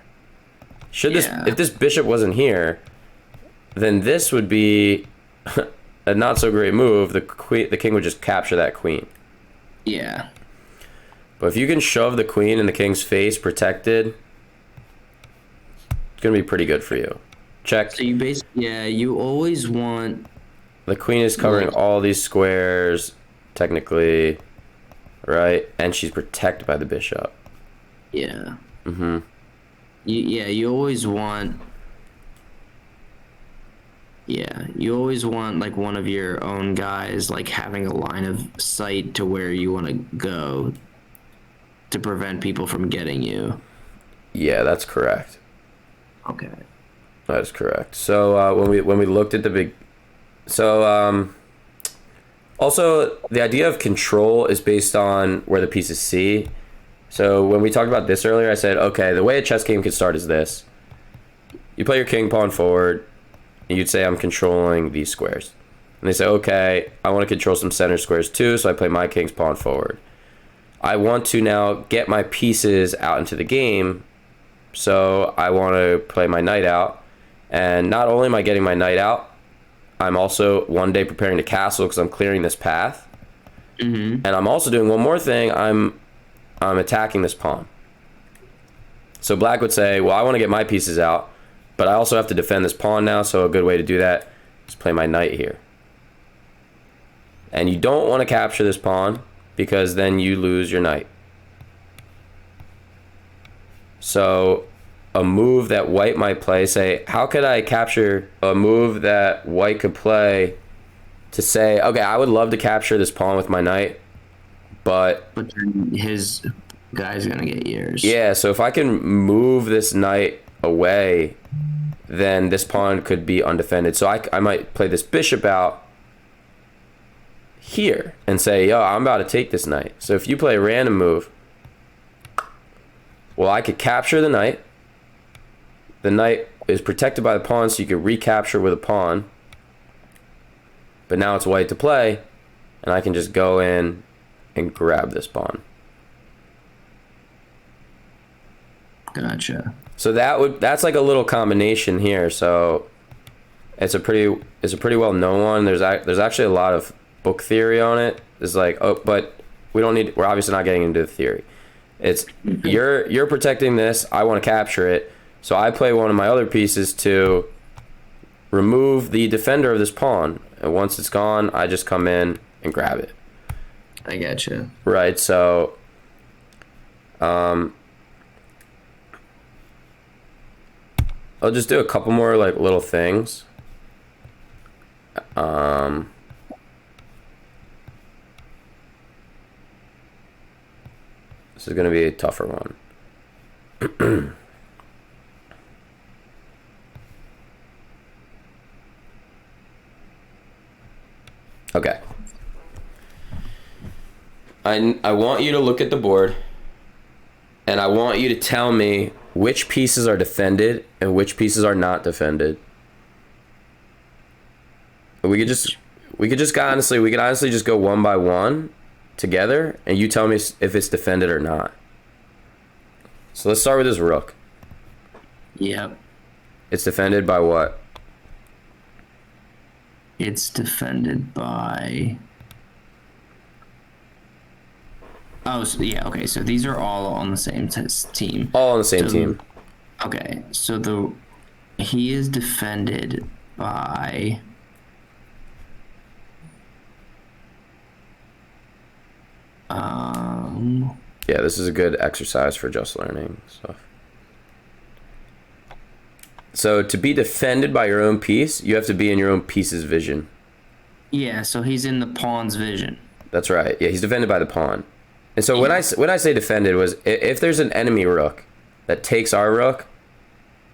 S1: If this bishop wasn't here, then this would be a not so great move. The king would just capture that queen.
S2: Yeah.
S1: But if you can shove the queen in the king's face protected, it's gonna be pretty good for you. Check.
S2: So you basically, you always want.
S1: The queen is covering all these squares, technically, right? And she's protected by the bishop.
S2: Yeah.
S1: Mm-hmm.
S2: You always want. Yeah, you always want, like, one of your own guys, like, having a line of sight to where you want to go to prevent people from getting you.
S1: Yeah, that's correct.
S2: Okay.
S1: That is correct. So when we looked at the big, also the idea of control is based on where the pieces see. So when we talked about this earlier, I said, okay, the way a chess game could start is this: you play your king pawn forward, and you'd say, I'm controlling these squares, and they say, okay, I want to control some center squares too, so I play my king's pawn forward. I want to now get my pieces out into the game, so I want to play my knight out. And not only am I getting my knight out, I'm also one day preparing to castle because I'm clearing this path.
S2: Mm-hmm.
S1: And I'm also doing one more thing. I'm attacking this pawn. So black would say, well, I want to get my pieces out, but I also have to defend this pawn now, so a good way to do that is play my knight here. And you don't want to capture this pawn, because then you lose your knight. So a move that white might play, say, how could I capture a move that white could play to say, okay, I would love to capture this pawn with my knight, but
S2: then his guy's gonna get yours.
S1: yeah, so if I can move this knight away, then this pawn could be undefended. So I might play this bishop out here and say, yo, I'm about to take this knight. So if you play a random move, well, I could capture the knight. The knight is protected by the pawn, so you could recapture with a pawn. But now it's white to play, and I can just go in and grab this pawn.
S2: Gotcha.
S1: So that's like a little combination here. So it's a pretty well known one. There's actually a lot of book theory on it. It's like, oh, but we're obviously not getting into the theory. It's you're protecting this. I want to capture it. So I play one of my other pieces to remove the defender of this pawn. And once it's gone, I just come in and grab it.
S2: I gotcha.
S1: Right, so I'll just do a couple more like little things. This is going to be a tougher one. Okay. I want you to look at the board, and I want you to tell me which pieces are defended and which pieces are not defended. We could honestly just go one by one together, and you tell me if it's defended or not. So let's start with this rook.
S2: Yep.
S1: It's defended by what?
S2: It's defended by... Oh, so, yeah, okay, so these are all on the same team.
S1: All on the same team.
S2: Okay, so he is defended by...
S1: Yeah, this is a good exercise for just learning stuff. So to be defended by your own piece, you have to be in your own piece's vision.
S2: Yeah, so he's in the pawn's vision.
S1: That's right. Yeah, he's defended by the pawn. And so when I say defended was if there's an enemy rook that takes our rook,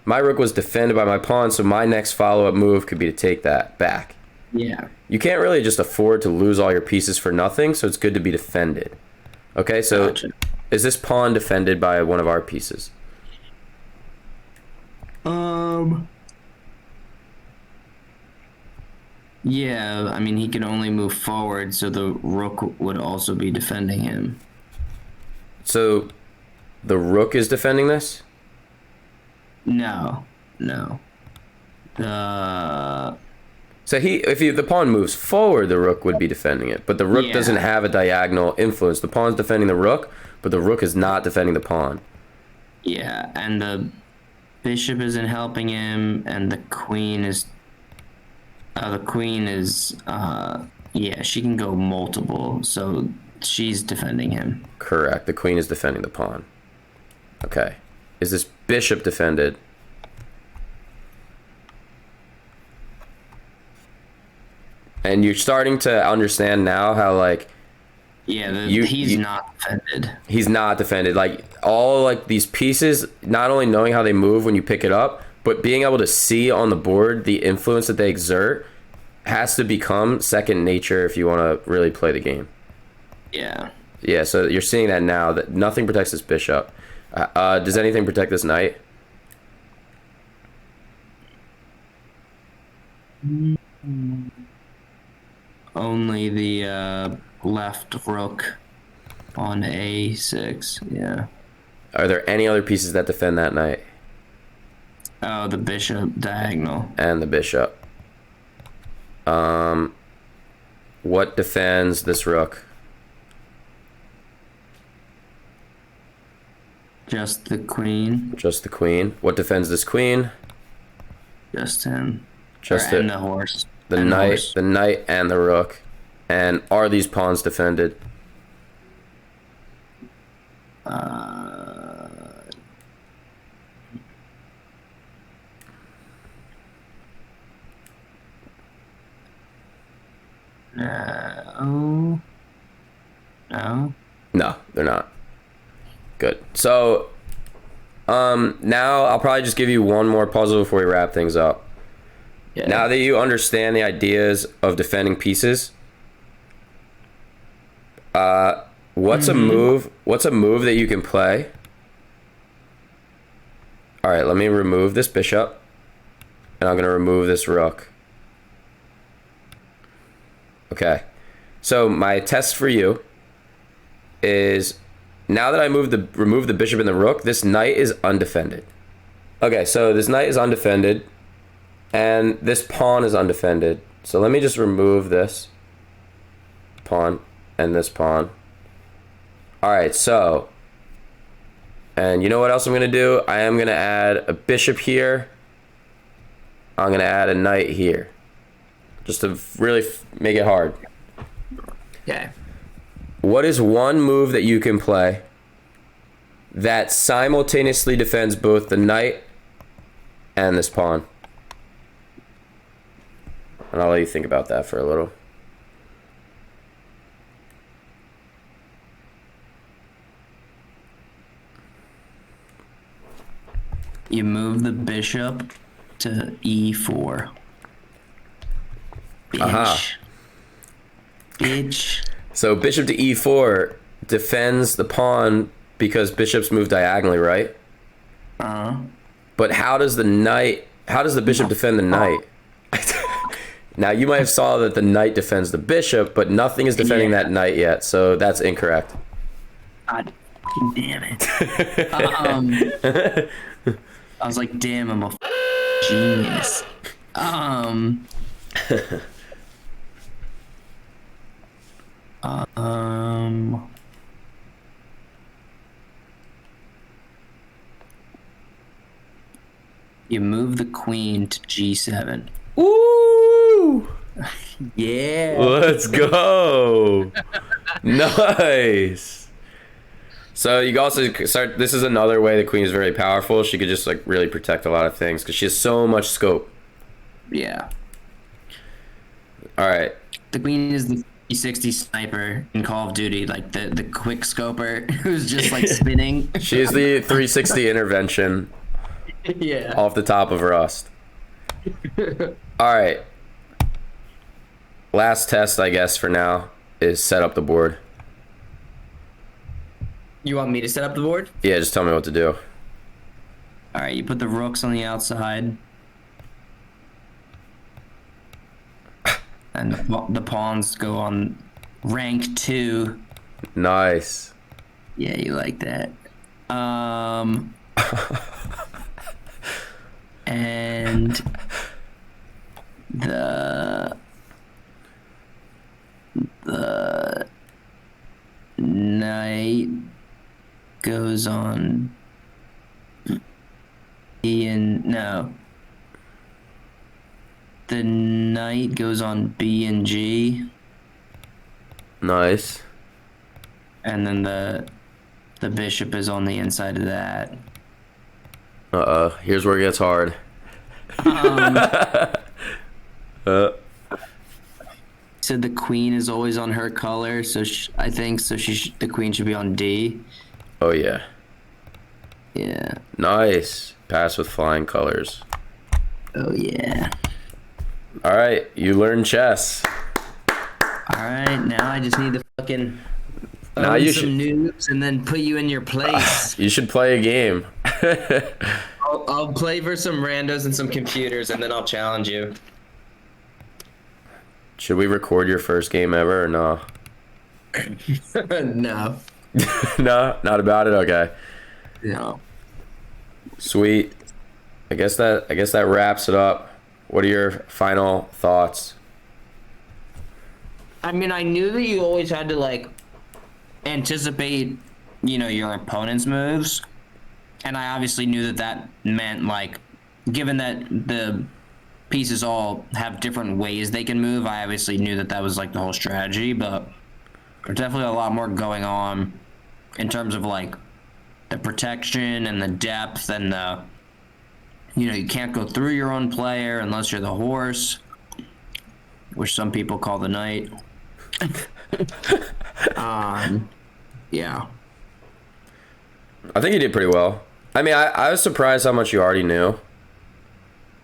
S1: my rook was defended by my pawn, so my next follow-up move could be to take that back.
S2: Yeah.
S1: You can't really just afford to lose all your pieces for nothing, so it's good to be defended. Okay, so
S2: Gotcha.
S1: Is this pawn defended by one of our pieces?
S2: Yeah, I mean, he can only move forward, so the rook would also be defending him.
S1: So the rook is defending this?
S2: No.
S1: So if the pawn moves forward, the rook would be defending it, but the rook doesn't have a diagonal influence. The pawn's defending the rook, but the rook is not defending the pawn.
S2: Yeah, and the bishop isn't helping him, and the queen is... yeah, she can go multiple, so she's defending him.
S1: Correct. The queen is defending the pawn. Okay. Is this bishop defended? And you're starting to understand now how, like...
S2: Yeah, he's not defended.
S1: He's not defended. Like, all, like, these pieces, not only knowing how they move when you pick it up, but being able to see on the board the influence that they exert has to become second nature if you want to really play the game.
S2: Yeah.
S1: Yeah, so you're seeing that now, that nothing protects this bishop. Does anything protect this knight?
S2: Only the left rook on a6, yeah.
S1: Are there any other pieces that defend that knight?
S2: Oh, the bishop diagonal.
S1: And the bishop. What defends this rook?
S2: Just the queen.
S1: Just the queen. What defends this queen?
S2: Just him.
S1: And
S2: the horse.
S1: The knight and the rook. And are these pawns defended?
S2: No. No.
S1: No, they're not. Good. So, now I'll probably just give you one more puzzle before we wrap things up. Yeah. Now that you understand the ideas of defending pieces, what's a move that you can play? All right, let me remove this bishop, and I'm gonna remove this rook. Okay, so my test for you is, now that I remove the bishop and the rook, this knight is undefended. Okay, so this knight is undefended, and this pawn is undefended. So let me just remove this pawn and this pawn. All right, so, and you know what else I'm gonna do? I am gonna add a bishop here. I'm gonna add a knight here, just to really make it hard.
S2: Okay.
S1: What is one move that you can play that simultaneously defends both the knight and this pawn? And I'll let you think about that for a little.
S2: You move the bishop to e4. Bitch.
S1: Aha.
S2: Bitch.
S1: So bishop to e4 defends the pawn because bishops move diagonally, right? But how does the bishop defend the knight? Now you might have saw that the knight defends the bishop, but nothing is defending that knight yet, so that's incorrect.
S2: God damn it. I was like, damn, I'm a genius. You move the queen to g7.
S1: Ooh!
S2: Yeah.
S1: Let's go. Nice. So you can also start. This is another way the queen is very powerful. She could just like really protect a lot of things because she has so much scope.
S2: Yeah.
S1: All right.
S2: The queen is the 360 sniper in Call of Duty, like the quick scoper who's just like spinning.
S1: She is the 360 intervention.
S2: Yeah.
S1: Off the top of Rust. All right. Last test, I guess, for now is set up the board.
S2: You want me to set up the board?
S1: Yeah, just tell me what to do.
S2: All right, you put the rooks on the outside. And the pawns go on rank 2.
S1: Nice.
S2: Yeah, you like that. And the knight goes on B and no. The knight goes on B and G.
S1: Nice.
S2: And then the bishop is on the inside of that.
S1: Here's where it gets hard.
S2: Said the queen is always on her color, so I think so. The queen should be on D.
S1: Oh yeah.
S2: Yeah.
S1: Nice. Pass with flying colors.
S2: Oh yeah.
S1: All right, you learn chess.
S2: All right, now I just need to fucking
S1: Now
S2: own
S1: you
S2: some
S1: should.
S2: noobs and then put you in your place.
S1: You should play a game.
S2: I'll play for some randos and some computers, and then I'll challenge you.
S1: Should we record your first game ever or no?
S2: No.
S1: No, not about it. Okay.
S2: No.
S1: Sweet. I guess that wraps it up. What are your final thoughts?
S2: I mean, I knew that you always had to like anticipate, your opponent's moves, and I obviously knew that meant like, given that the pieces all have different ways they can move, I obviously knew that was like the whole strategy. But there's definitely a lot more going on in terms of like the protection and the depth and the, you can't go through your own player unless you're the horse, which some people call the knight. Yeah.
S1: I think you did pretty well. I mean, I was surprised how much you already knew.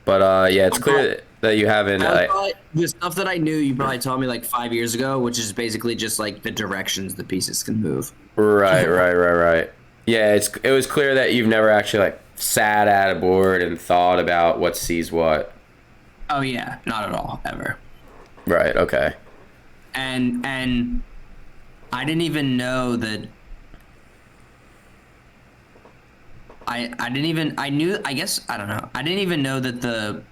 S1: But yeah, it's clear that you haven't.
S2: The stuff that I knew, you probably taught me like 5 years ago, which is basically just like the directions the pieces can move.
S1: Right. Yeah, it was clear that you've never actually like sat at a board and thought about what sees what.
S2: Oh yeah, not at all, ever.
S1: Right. Okay.
S2: And I didn't even know that. I didn't even I knew I guess I don't know. I didn't even know that the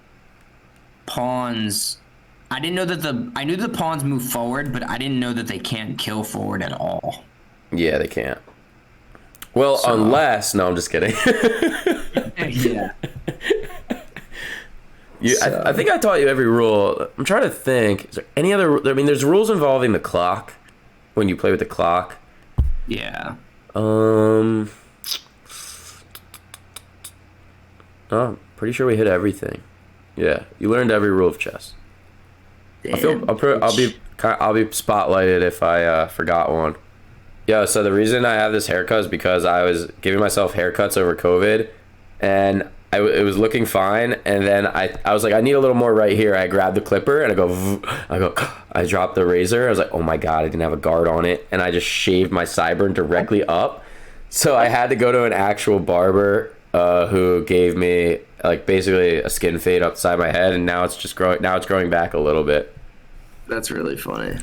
S2: pawns. I knew the pawns move forward, but I didn't know that they can't kill forward at all.
S1: Yeah, they can't. Well,
S2: So-
S1: unless... No, I'm just kidding.
S2: Yeah.
S1: I think I taught you every rule. I'm trying to think. Is there any other... I mean, there's rules involving the clock. When you play with the clock.
S2: Yeah.
S1: Oh, I'm pretty sure we hit everything. Yeah, you learned every rule of chess.
S2: Damn.
S1: I'll be spotlighted if I forgot one. Yeah, so the reason I have this haircut is because I was giving myself haircuts over COVID, and it was looking fine, and then I was like, I need a little more right here. I grabbed the clipper and I dropped the razor. I was like, oh my god, I didn't have a guard on it, and I just shaved my sideburn directly up. So I had to go to an actual barber who gave me like basically a skin fade up the side of my head, and now it's just growing. Now it's growing back a little bit.
S2: That's really funny.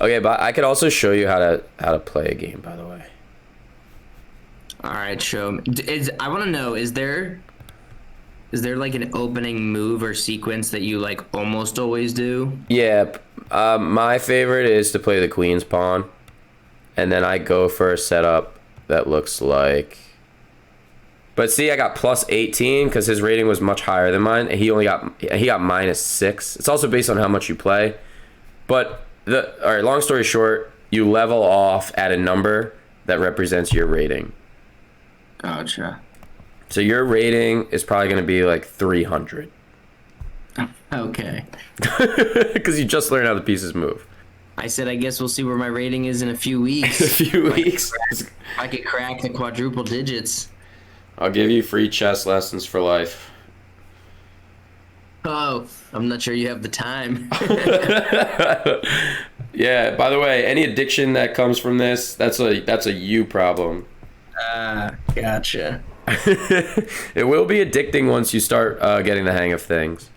S1: Okay, but I could also show you how to play a game, by the way.
S2: All right, show me. I want to know, is there like an opening move or sequence that you like almost always do?
S1: Yeah, my favorite is to play the queen's pawn, and then I go for a setup that looks like... But see, I got plus 18 because his rating was much higher than mine, and he got minus 6. It's also based on how much you play. But all right, long story short, you level off at a number that represents your rating.
S2: Gotcha.
S1: So your rating is probably going to be like 300.
S2: Okay.
S1: Because you just learned how the pieces move.
S2: I said, I guess we'll see where my rating is in a few weeks.
S1: A few weeks.
S2: I could crack the quadruple digits.
S1: I'll give you free chess lessons for life.
S2: Oh, I'm not sure you have the time.
S1: Yeah, by the way, any addiction that comes from this, that's a you problem.
S2: Gotcha.
S1: It will be addicting once you start getting the hang of things.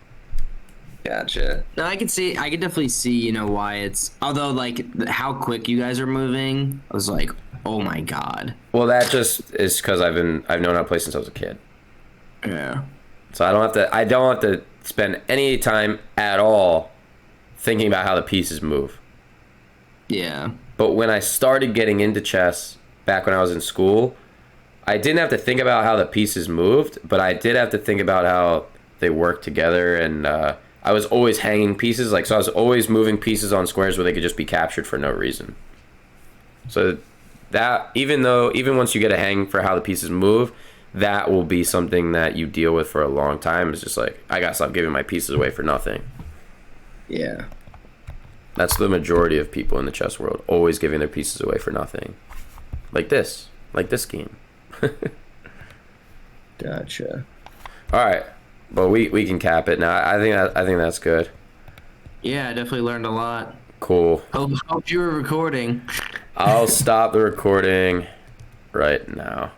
S2: Gotcha. No, I can definitely see, why it's, although like how quick you guys are moving, I was like, oh my god.
S1: Well, that just is because I've known how to play since I was a kid.
S2: Yeah.
S1: So I don't have to spend any time at all thinking about how the pieces move.
S2: Yeah.
S1: But when I started getting into chess back when I was in school, I didn't have to think about how the pieces moved, but I did have to think about how they work together, and I was always hanging pieces, so I was always moving pieces on squares where they could just be captured for no reason. So that even once you get a hang for how the pieces move, that will be something that you deal with for a long time. It's just like, I gotta stop giving my pieces away for nothing.
S2: Yeah.
S1: That's the majority of people in the chess world, always giving their pieces away for nothing. Like this game.
S2: Gotcha.
S1: All right, but we can cap it now. I think that's good.
S2: Yeah, I definitely learned a lot.
S1: Cool.
S2: Hope you were recording.
S1: I'll stop the recording right now.